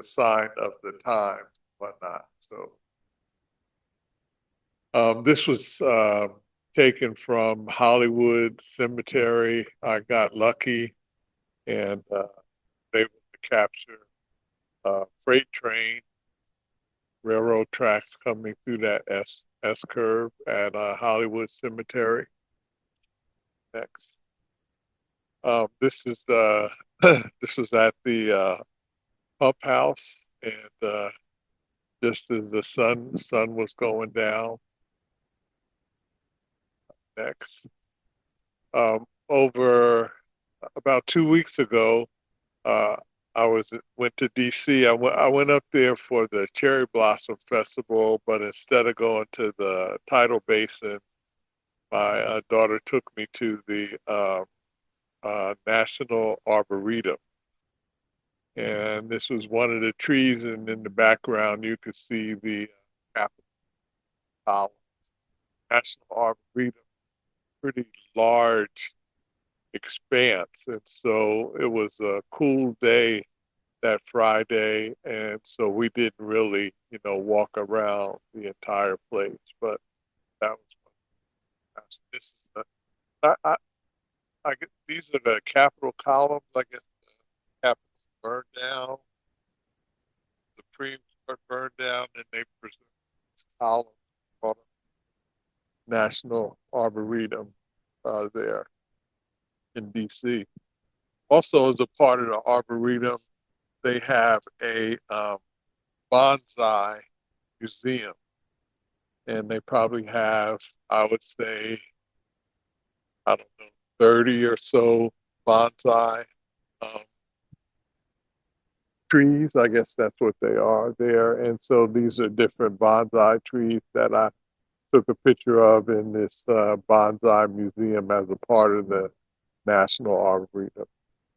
sign of the times, whatnot. So this was taken from Hollywood Cemetery. I got lucky, and they were to capture freight train, railroad tracks coming through that S curve at Hollywood Cemetery. Next. This is this was at the pump house, and just as the sun was going down. Next, over about 2 weeks ago, uh, went to DC. I went up there for the Cherry Blossom Festival, but instead of going to the tidal basin, my daughter took me to the National Arboretum. And this was one of the trees, and in the background, you could see the Capitol Column. National Arboretum, pretty large expanse. And so it was a cool day that Friday. And so we didn't really, walk around the entire place, but that was fun. This is I get, these are the Capitol columns. I guess the Capitol burned down, the Supreme Court burned down, and they preserved this column called National Arboretum there in DC. Also, as a part of the Arboretum, they have a bonsai museum. And they probably have, I would say, I don't know, 30 or so bonsai trees. I guess that's what they are there. And so these are different bonsai trees that I took a picture of in this bonsai museum as a part of the National Arboretum.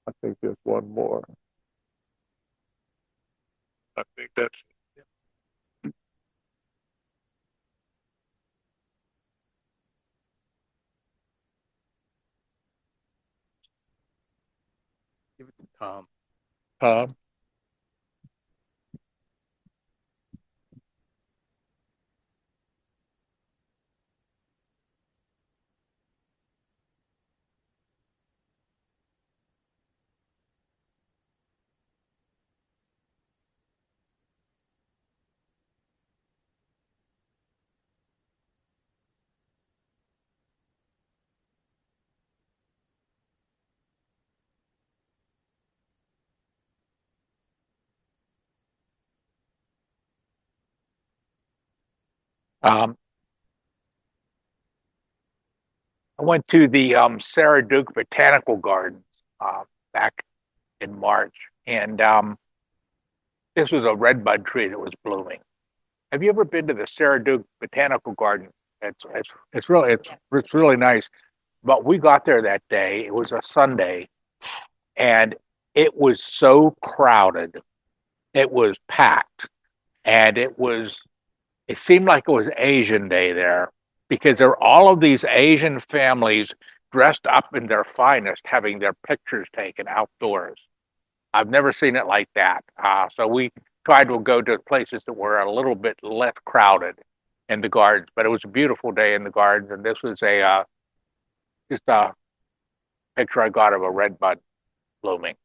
I think there's one more. I think that's it. Give it to Tom. Tom? I went to the Sarah Duke Botanical Garden back in March, and this was a redbud tree that was blooming. Have you ever been to the Sarah Duke Botanical Garden? It's really nice. But we got there that day. It was a Sunday, and it was so crowded. It was packed, and it seemed like it was Asian Day there because there were all of these Asian families dressed up in their finest, having their pictures taken outdoors. I've never seen it like that. So we tried to go to places that were a little bit less crowded in the gardens, but it was a beautiful day in the gardens, and this was a just a picture I got of a redbud blooming.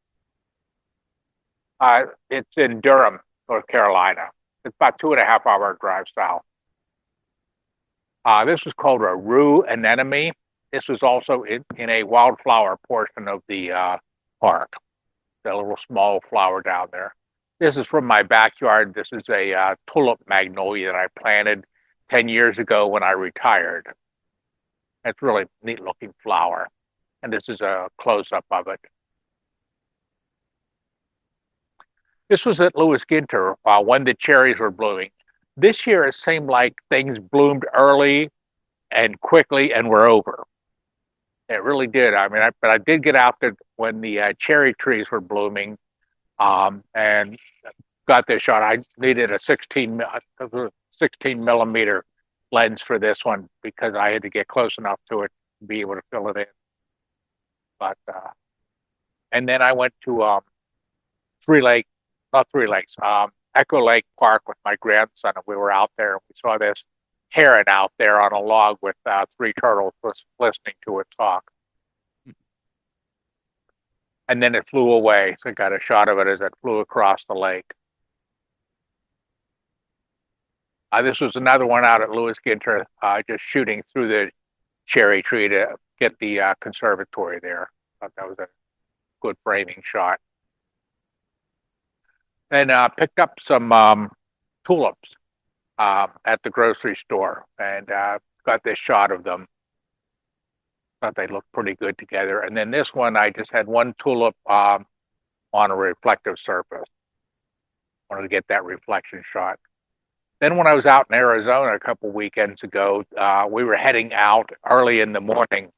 It's in Durham, North Carolina. It's about 2.5 hour drive south. This was called a rue anemone. This was also in a wildflower portion of the park. The little small flower down there. This is from my backyard. This is a tulip magnolia that I planted 10 years ago when I retired. It's really neat looking flower. And this is a close up of it. This was at Lewis Ginter when the cherries were blooming. This year it seemed like things bloomed early and quickly and were over. It really did. I mean, but I did get out there when the cherry trees were blooming, and got this shot. I needed a 16 millimeter lens for this one because I had to get close enough to it to be able to fill it in. But and then I went to Echo Lake Park with my grandson, and we were out there and we saw this heron out there on a log with 3 turtles listening to it talk. And then it flew away. So I got a shot of it as it flew across the lake. This was another one out at Lewis Ginter, just shooting through the cherry tree to get the conservatory there. Thought that was a good framing shot. And picked up some tulips at the grocery store, and got this shot of them. Thought they looked pretty good together. And then this one, I just had one tulip on a reflective surface. Wanted to get that reflection shot. Then when I was out in Arizona a couple weekends ago, we were heading out early in the morning,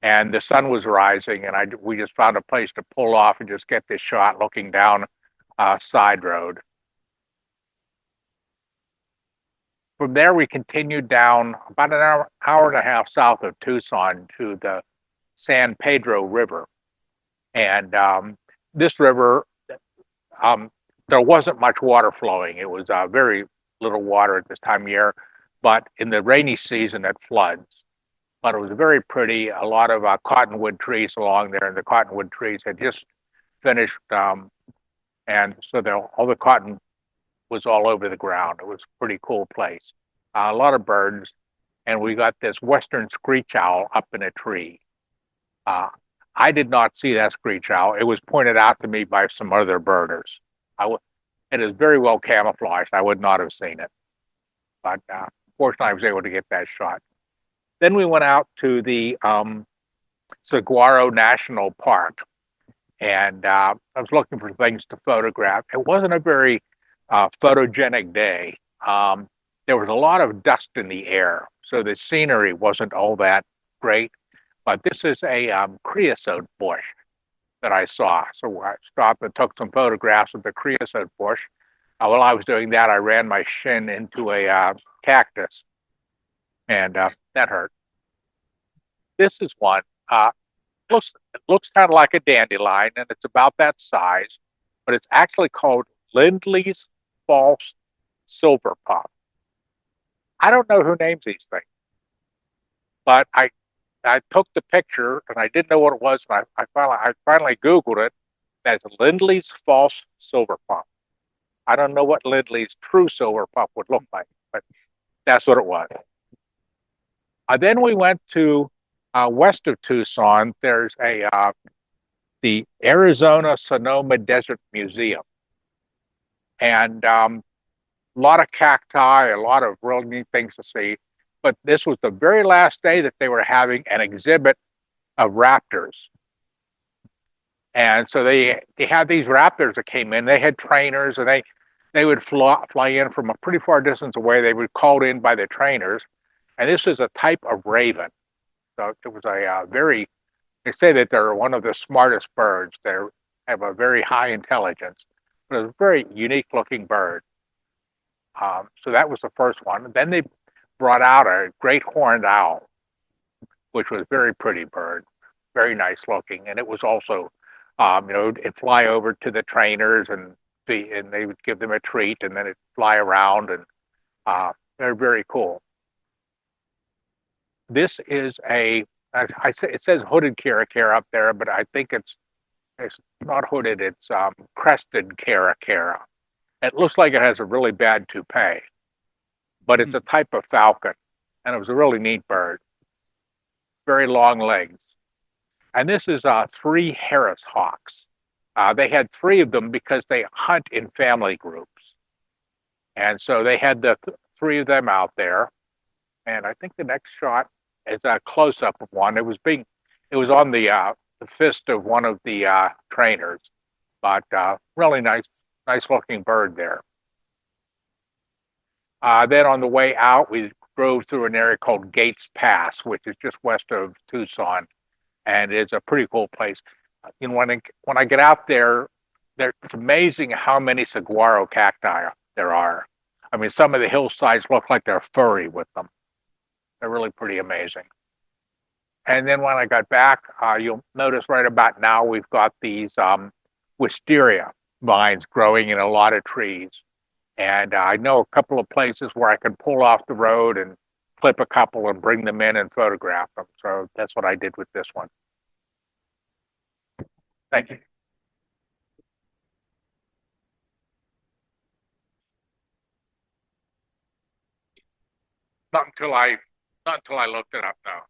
and the sun was rising, and we just found a place to pull off and just get this shot looking down a side road. From there, we continued down about an hour and a half south of Tucson to the San Pedro River. And this river, there wasn't much water flowing. It was very little water at this time of year, but in the rainy season, it floods. But it was very pretty, a lot of cottonwood trees along there, and the cottonwood trees had just finished, and so all the cotton was all over the ground. It was a pretty cool place. A lot of birds, and we got this western screech owl up in a tree. I did not see that screech owl. It was pointed out to me by some other birders. It is very well camouflaged. I would not have seen it. But fortunately, I was able to get that shot. Then we went out to the Saguaro National Park, and I was looking for things to photograph. It wasn't a very photogenic day. There was a lot of dust in the air, so the scenery wasn't all that great. But this is a creosote bush that I saw. So I stopped and took some photographs of the creosote bush. While I was doing that, I ran my shin into a cactus, and that hurt. This is one. It looks kind of like a dandelion, and it's about that size, but it's actually called Lindley's False Silver Puff. I don't know who names these things, but I took the picture and I didn't know what it was, and I finally Googled it. That's Lindley's False Silver Puff. I don't know what Lindley's true silver puff would look like, but that's what it was. Then we went to west of Tucson. There's the Arizona Sonoma Desert Museum, and a lot of cacti, a lot of real neat things to see. But this was the very last day that they were having an exhibit of raptors. And so they had these raptors that came in. They had trainers, and they would fly in from a pretty far distance away. They were called in by the trainers. And this is a type of raven. So it was they say that they're one of the smartest birds. They have a very high intelligence. It was a very unique looking bird. So that was the first one. And then they brought out a great horned owl, which was a very pretty bird, very nice looking. And it was also, it'd fly over to the trainers and they would give them a treat, and then it'd fly around, and they're very cool. This is it says hooded caracara up there, but I think it's not hooded, it's crested caracara. It looks like it has a really bad toupee, but it's a type of falcon, and it was a really neat bird. Very long legs. And this is 3 Harris hawks. They had 3 of them because they hunt in family groups. And so they had the 3 of them out there. And I think the next shot is a close-up of one. It was on the fist of one of the trainers, but really nice looking bird there. Then on the way out, we drove through an area called Gates Pass, which is just west of Tucson, and it's a pretty cool place. When I get out there, it's amazing how many saguaro cacti there are. I mean, some of the hillsides look like they're furry with them. They're really pretty amazing. And then when I got back, you'll notice right about now we've got these wisteria vines growing in a lot of trees. And I know a couple of places where I can pull off the road and clip a couple and bring them in and photograph them. So that's what I did with this one. Thank you. Not until I looked it up, though.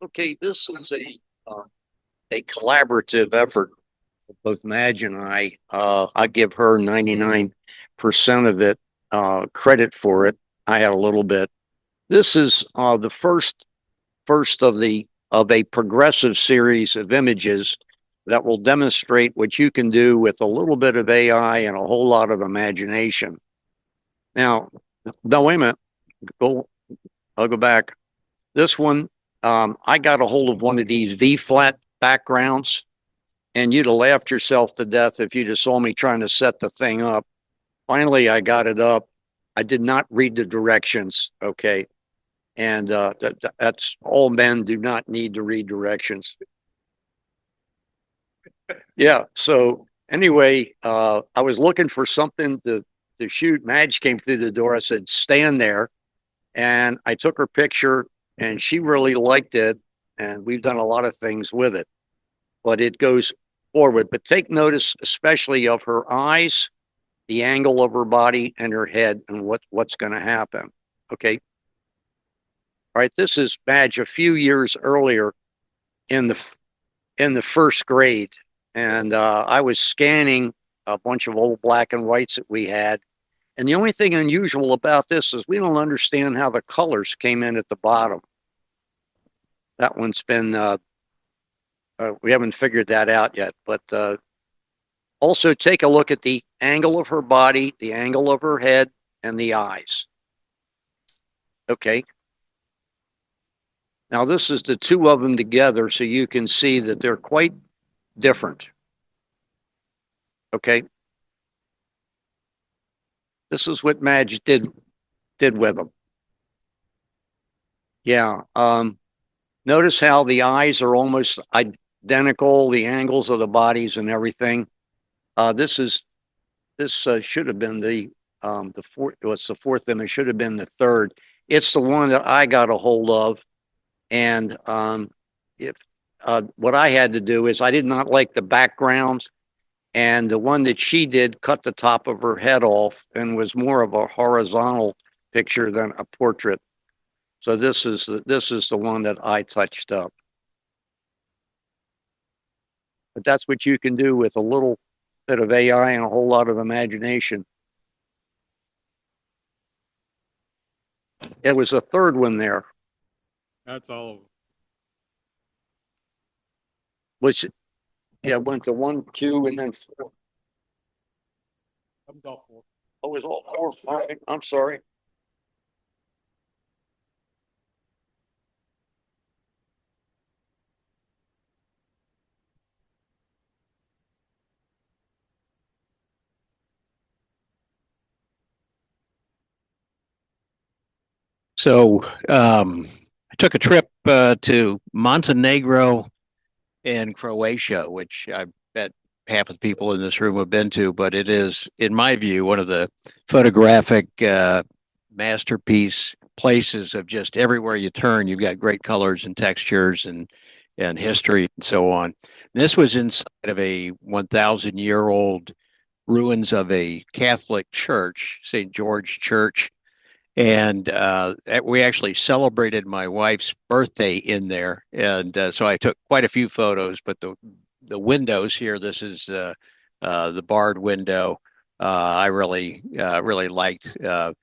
Okay, this is a collaborative effort, both Madge and I. I give her 99% of it, credit for it. I had a little bit. This is the first of a progressive series of images that will demonstrate what you can do with a little bit of AI and a whole lot of imagination. Now, no, wait a minute. I'll go back. This one, I got a hold of one of these V-flat backgrounds, and you'd have laughed yourself to death if you just saw me trying to set the thing up. Finally, I got it up. I did not read the directions, okay? And that's all men do not need to read directions. Yeah, so anyway, I was looking for something to shoot. Madge came through the door. I said, stand there. And I took her picture, and she really liked it. And we've done a lot of things with it, but it goes forward. But take notice, especially of her eyes, the angle of her body, and her head, and what's going to happen. Okay. All right. This is Madge a few years earlier in the first grade, and I was scanning a bunch of old black and whites that we had. And the only thing unusual about this is we don't understand how the colors came in at the bottom. That one's been, we haven't figured that out yet. But also take a look at the angle of her body, the angle of her head, and the eyes. Okay. Now this is the two of them together, so you can see that they're quite different. Okay. This is what Madge did with them. Yeah. Notice how the eyes are almost identical, the angles of the bodies and everything. This should have been the fourth. What's the fourth image? Should have been the third. It's the one that I got a hold of, and what I had to do is I did not like the background. And the one that she did cut the top of her head off and was more of a horizontal picture than a portrait. So this is the one that I touched up. But that's what you can do with a little bit of AI and a whole lot of imagination. It was a third one there. That's all of them. Which, yeah, went to 1, 2, and then 4. I'm all for. Oh, it was all 4. All right, I'm sorry. So I took a trip to Montenegro and Croatia, which I bet half of the people in this room have been to, but it is, in my view, one of the photographic masterpiece places of just everywhere you turn, you've got great colors and textures and history and so on. And this was inside of a 1,000-year-old ruins of a Catholic church, St. George Church. And we actually celebrated my wife's birthday in there, and so I took quite a few photos. But the windows here, this is the barred window. I really liked. You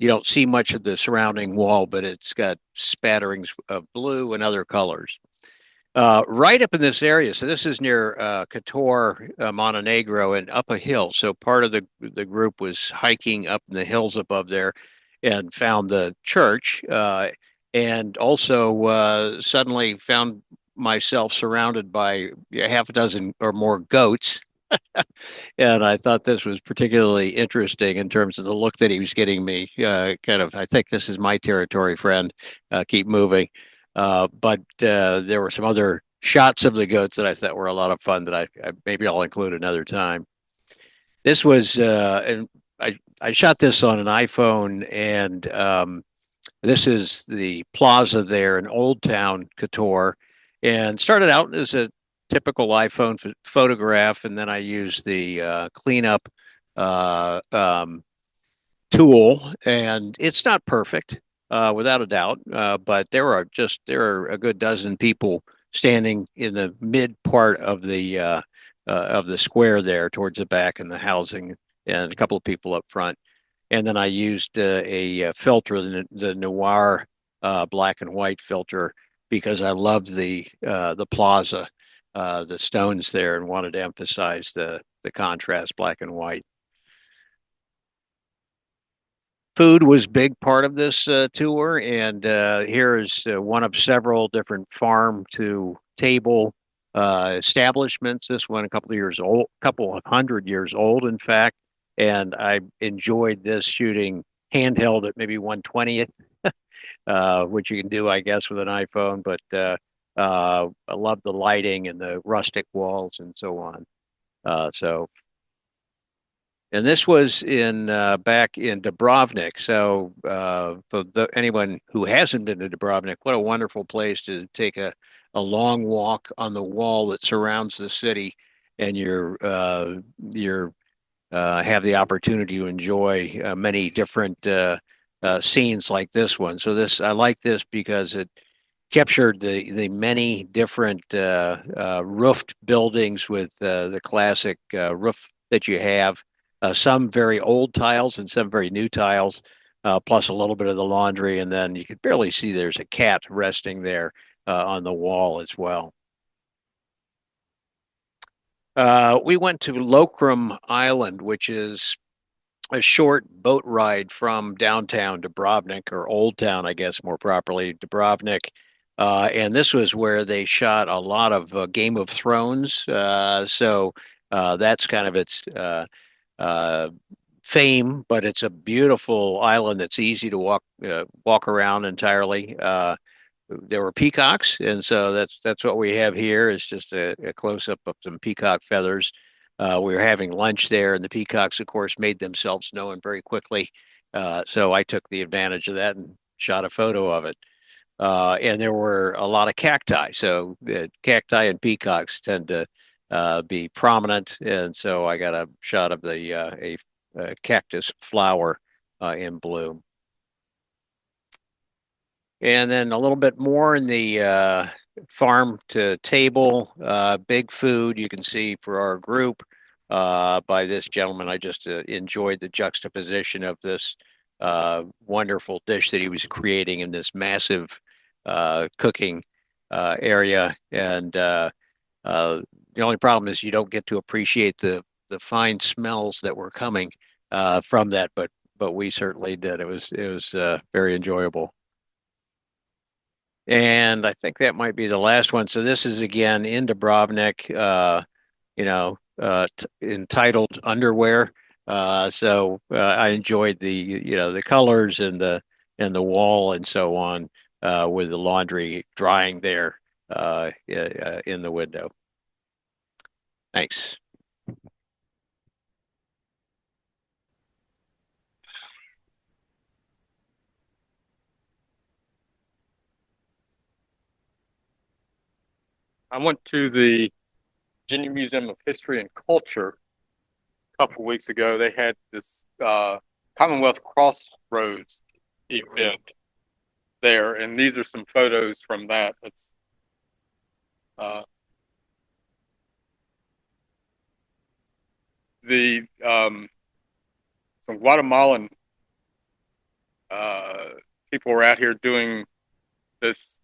don't see much of the surrounding wall, but it's got spatterings of blue and other colors. Right up in this area, so this is near Kotor, Montenegro, and up a hill. So part of the group was hiking up in the hills above there, and found the church, and also suddenly found myself surrounded by a half a dozen or more goats. And I thought this was particularly interesting in terms of the look that he was getting me. Kind of, I think this is my territory, friend. Keep moving. But there were some other shots of the goats that I thought were a lot of fun that I maybe I'll include another time. This was, and I shot this on an iPhone, and this is the plaza there in Old Town, Kotor, and started out as a typical iPhone photograph, and then I used the cleanup tool, and it's not perfect. without a doubt. But there are a good dozen people standing in the mid part of the square there towards the back and the housing, and a couple of people up front. And then I used a filter, the Noir black and white filter, because I loved the plaza, the stones there, and wanted to emphasize the contrast, black and white. Food was a big part of this tour, and here is one of several different farm to table establishments. This one a couple of years old, couple of 100 years old, in fact. And I enjoyed this shooting handheld at maybe 1/20th, which you can do, I guess, with an iPhone. But I love the lighting and the rustic walls and so on. So and this was in back in Dubrovnik. So anyone who hasn't been to Dubrovnik, what a wonderful place to take a long walk on the wall that surrounds the city, and you're have the opportunity to enjoy many different scenes like this one. So this I like this because it captured the many different roofed buildings with the classic roof that you have. Some very old tiles and some very new tiles, plus a little bit of the laundry, and then you could barely see there's a cat resting there on the wall as well. We went to Lokrum Island, which is a short boat ride from downtown Dubrovnik, or Old Town, I guess more properly, Dubrovnik. And this was where they shot a lot of Game of Thrones. So that's kind of its uh, fame, but it's a beautiful island that's easy to walk around entirely. There were peacocks, and so that's what we have here is just a close up of some peacock feathers. We were having lunch there, and the peacocks, of course, made themselves known very quickly. So I took the advantage of that and shot a photo of it. And there were a lot of cacti, so cacti and peacocks tend to be prominent, and so I got a shot of a cactus flower in bloom. And then a little bit more in the farm to table, big food you can see for our group by this gentleman. I just enjoyed the juxtaposition of this wonderful dish that he was creating in this massive cooking area. And the only problem is you don't get to appreciate the fine smells that were coming from that, but we certainly did. It was very enjoyable. And I think that might be the last one. So this is again in Dubrovnik, entitled Underwear. I enjoyed the colors and the wall and so on, with the laundry drying there in the window. Thanks. I went to the Virginia Museum of History and Culture a couple weeks ago. They had this Commonwealth Crossroads event there, and these are some photos from that. It's the some Guatemalan people were out here doing this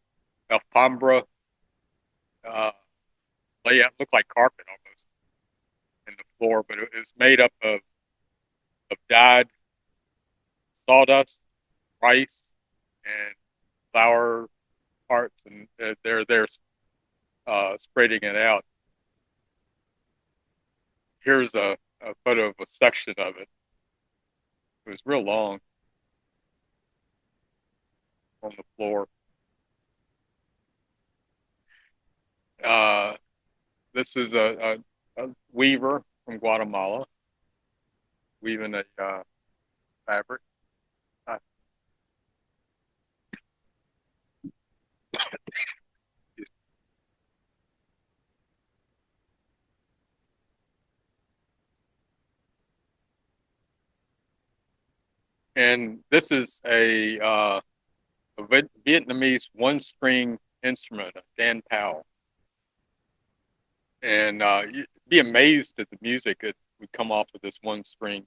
Alhambra layout, looked like carpet almost in the floor, but it was made up of dyed sawdust, rice, and flour parts, and they're spreading it out. Here's a photo of a section of it. It was real long on the floor. This is a weaver from Guatemala weaving a fabric. And this is a a Vietnamese one-string instrument, a Dan Powell. And you'd be amazed at the music that would come off of this one string.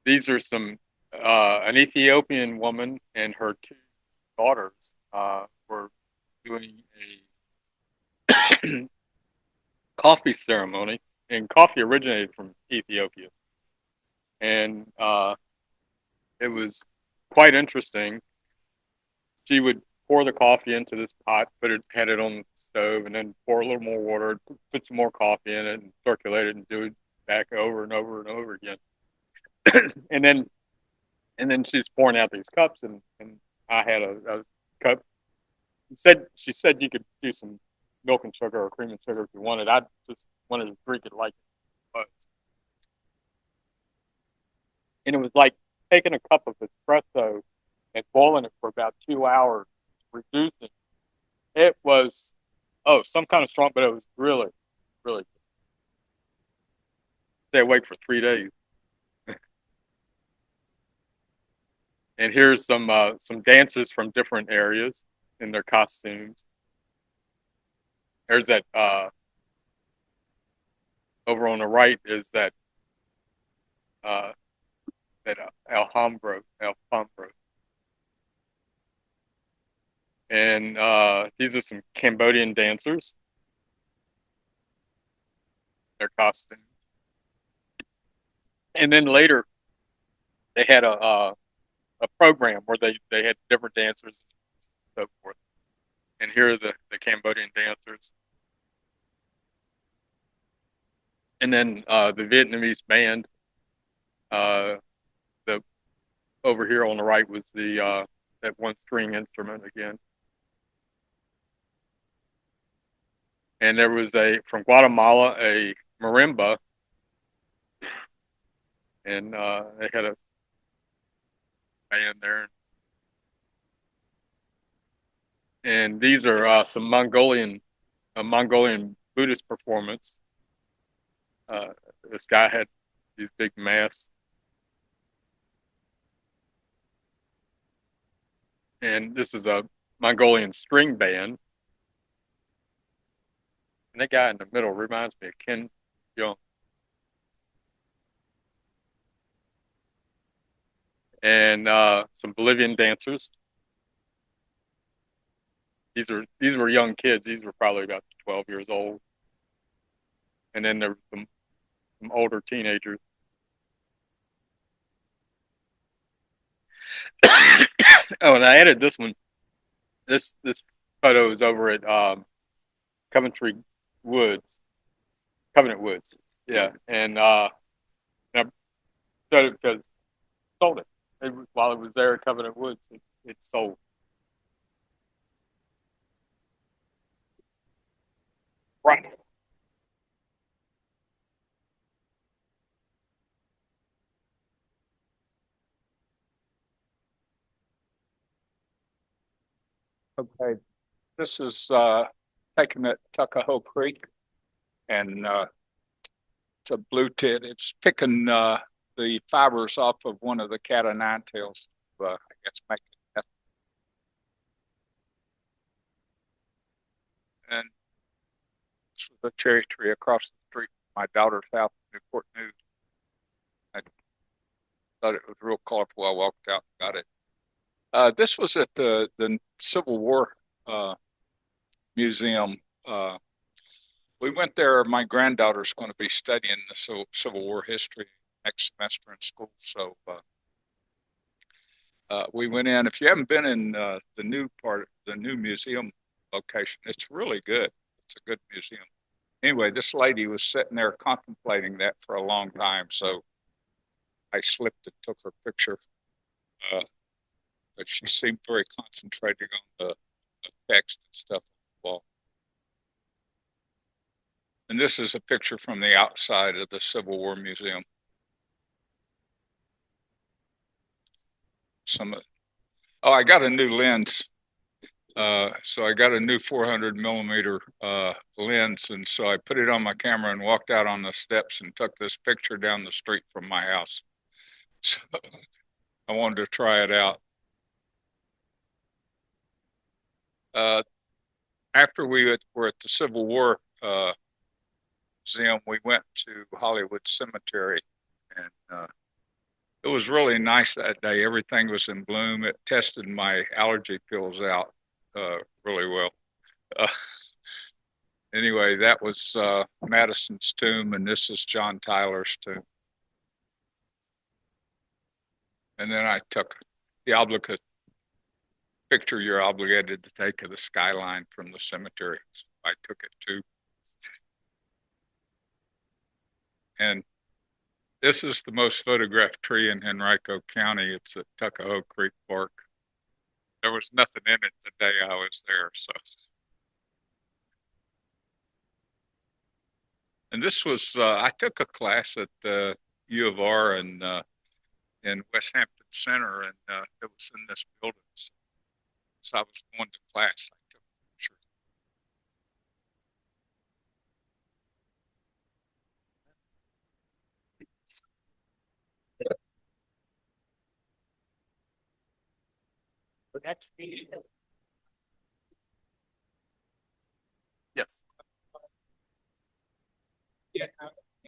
These are an Ethiopian woman and her two daughters were doing a coffee ceremony, and coffee originated from Ethiopia. And it was quite interesting. She would pour the coffee into this pot, had it on the stove, and then pour a little more water, put some more coffee in it, and circulate it, and do it back over and over and over again. and then she's pouring out these cups, and I had a cup. She said you could do some milk and sugar or cream and sugar if you wanted. I just wanted to drink it like it was. And it was like taking a cup of espresso and boiling it for about 2 hours, reducing. It was, some kind of strong, but it was really, really good. Stay awake for 3 days. And here's some dancers from different areas in their costumes. There's that over on the right is that Alhambra. And these are some Cambodian dancers. Their costumes. And then later, they had a program where they had different dancers and so forth. And here are the Cambodian dancers. And then the Vietnamese band. The over here on the right was the that one string instrument again. And there was from Guatemala, a marimba. And they had a band there. And these are some Mongolian Buddhist performance. This guy had these big masks. And this is a Mongolian string band. And that guy in the middle reminds me of Ken Jeong. And some Bolivian dancers. These were young kids. These were probably about 12 years old. And then there were some older teenagers. Oh, and I added this one. This photo is over at Covenant Woods. Yeah. And I showed it because I sold it. While it was there at Covenant Woods, it sold. Right. Okay, this is taken at Tuckahoe Creek, and it's a blue tit. It's picking the fibers off of one of the cat o' nine tails. I guess make it. And this was a cherry tree across the street from my daughter's house in Newport News. I thought it was real colorful. I walked out and got it. This was at the Civil War Museum. We went there. My granddaughter's going to be studying the Civil War history next semester in school. So we went in. If you haven't been in the new museum location, it's really good. It's a good museum. Anyway, this lady was sitting there contemplating that for a long time. So I slipped and took her picture. But she seemed very concentrated on the text and stuff on the wall. And this is a picture from the outside of the Civil War Museum. I got a new lens. So I got a new 400 millimeter lens, and so I put it on my camera and walked out on the steps and took this picture down the street from my house. So I wanted to try it out. After we were at the Civil War Museum, we went to Hollywood Cemetery, and it was really nice that day. Everything was in bloom. It tested my allergy pills out really well. Anyway, that was Madison's tomb, and this is John Tyler's tomb. And then I took the obligate picture you're obligated to take of the skyline from the cemetery. So I took it too. And this is the most photographed tree in Henrico County. It's at Tuckahoe Creek Park. There was nothing in it the day I was there, so. And this was, I took a class at the U of R in West Hampton Center, and it was in this building. So I was going to class. I took a picture. Yes.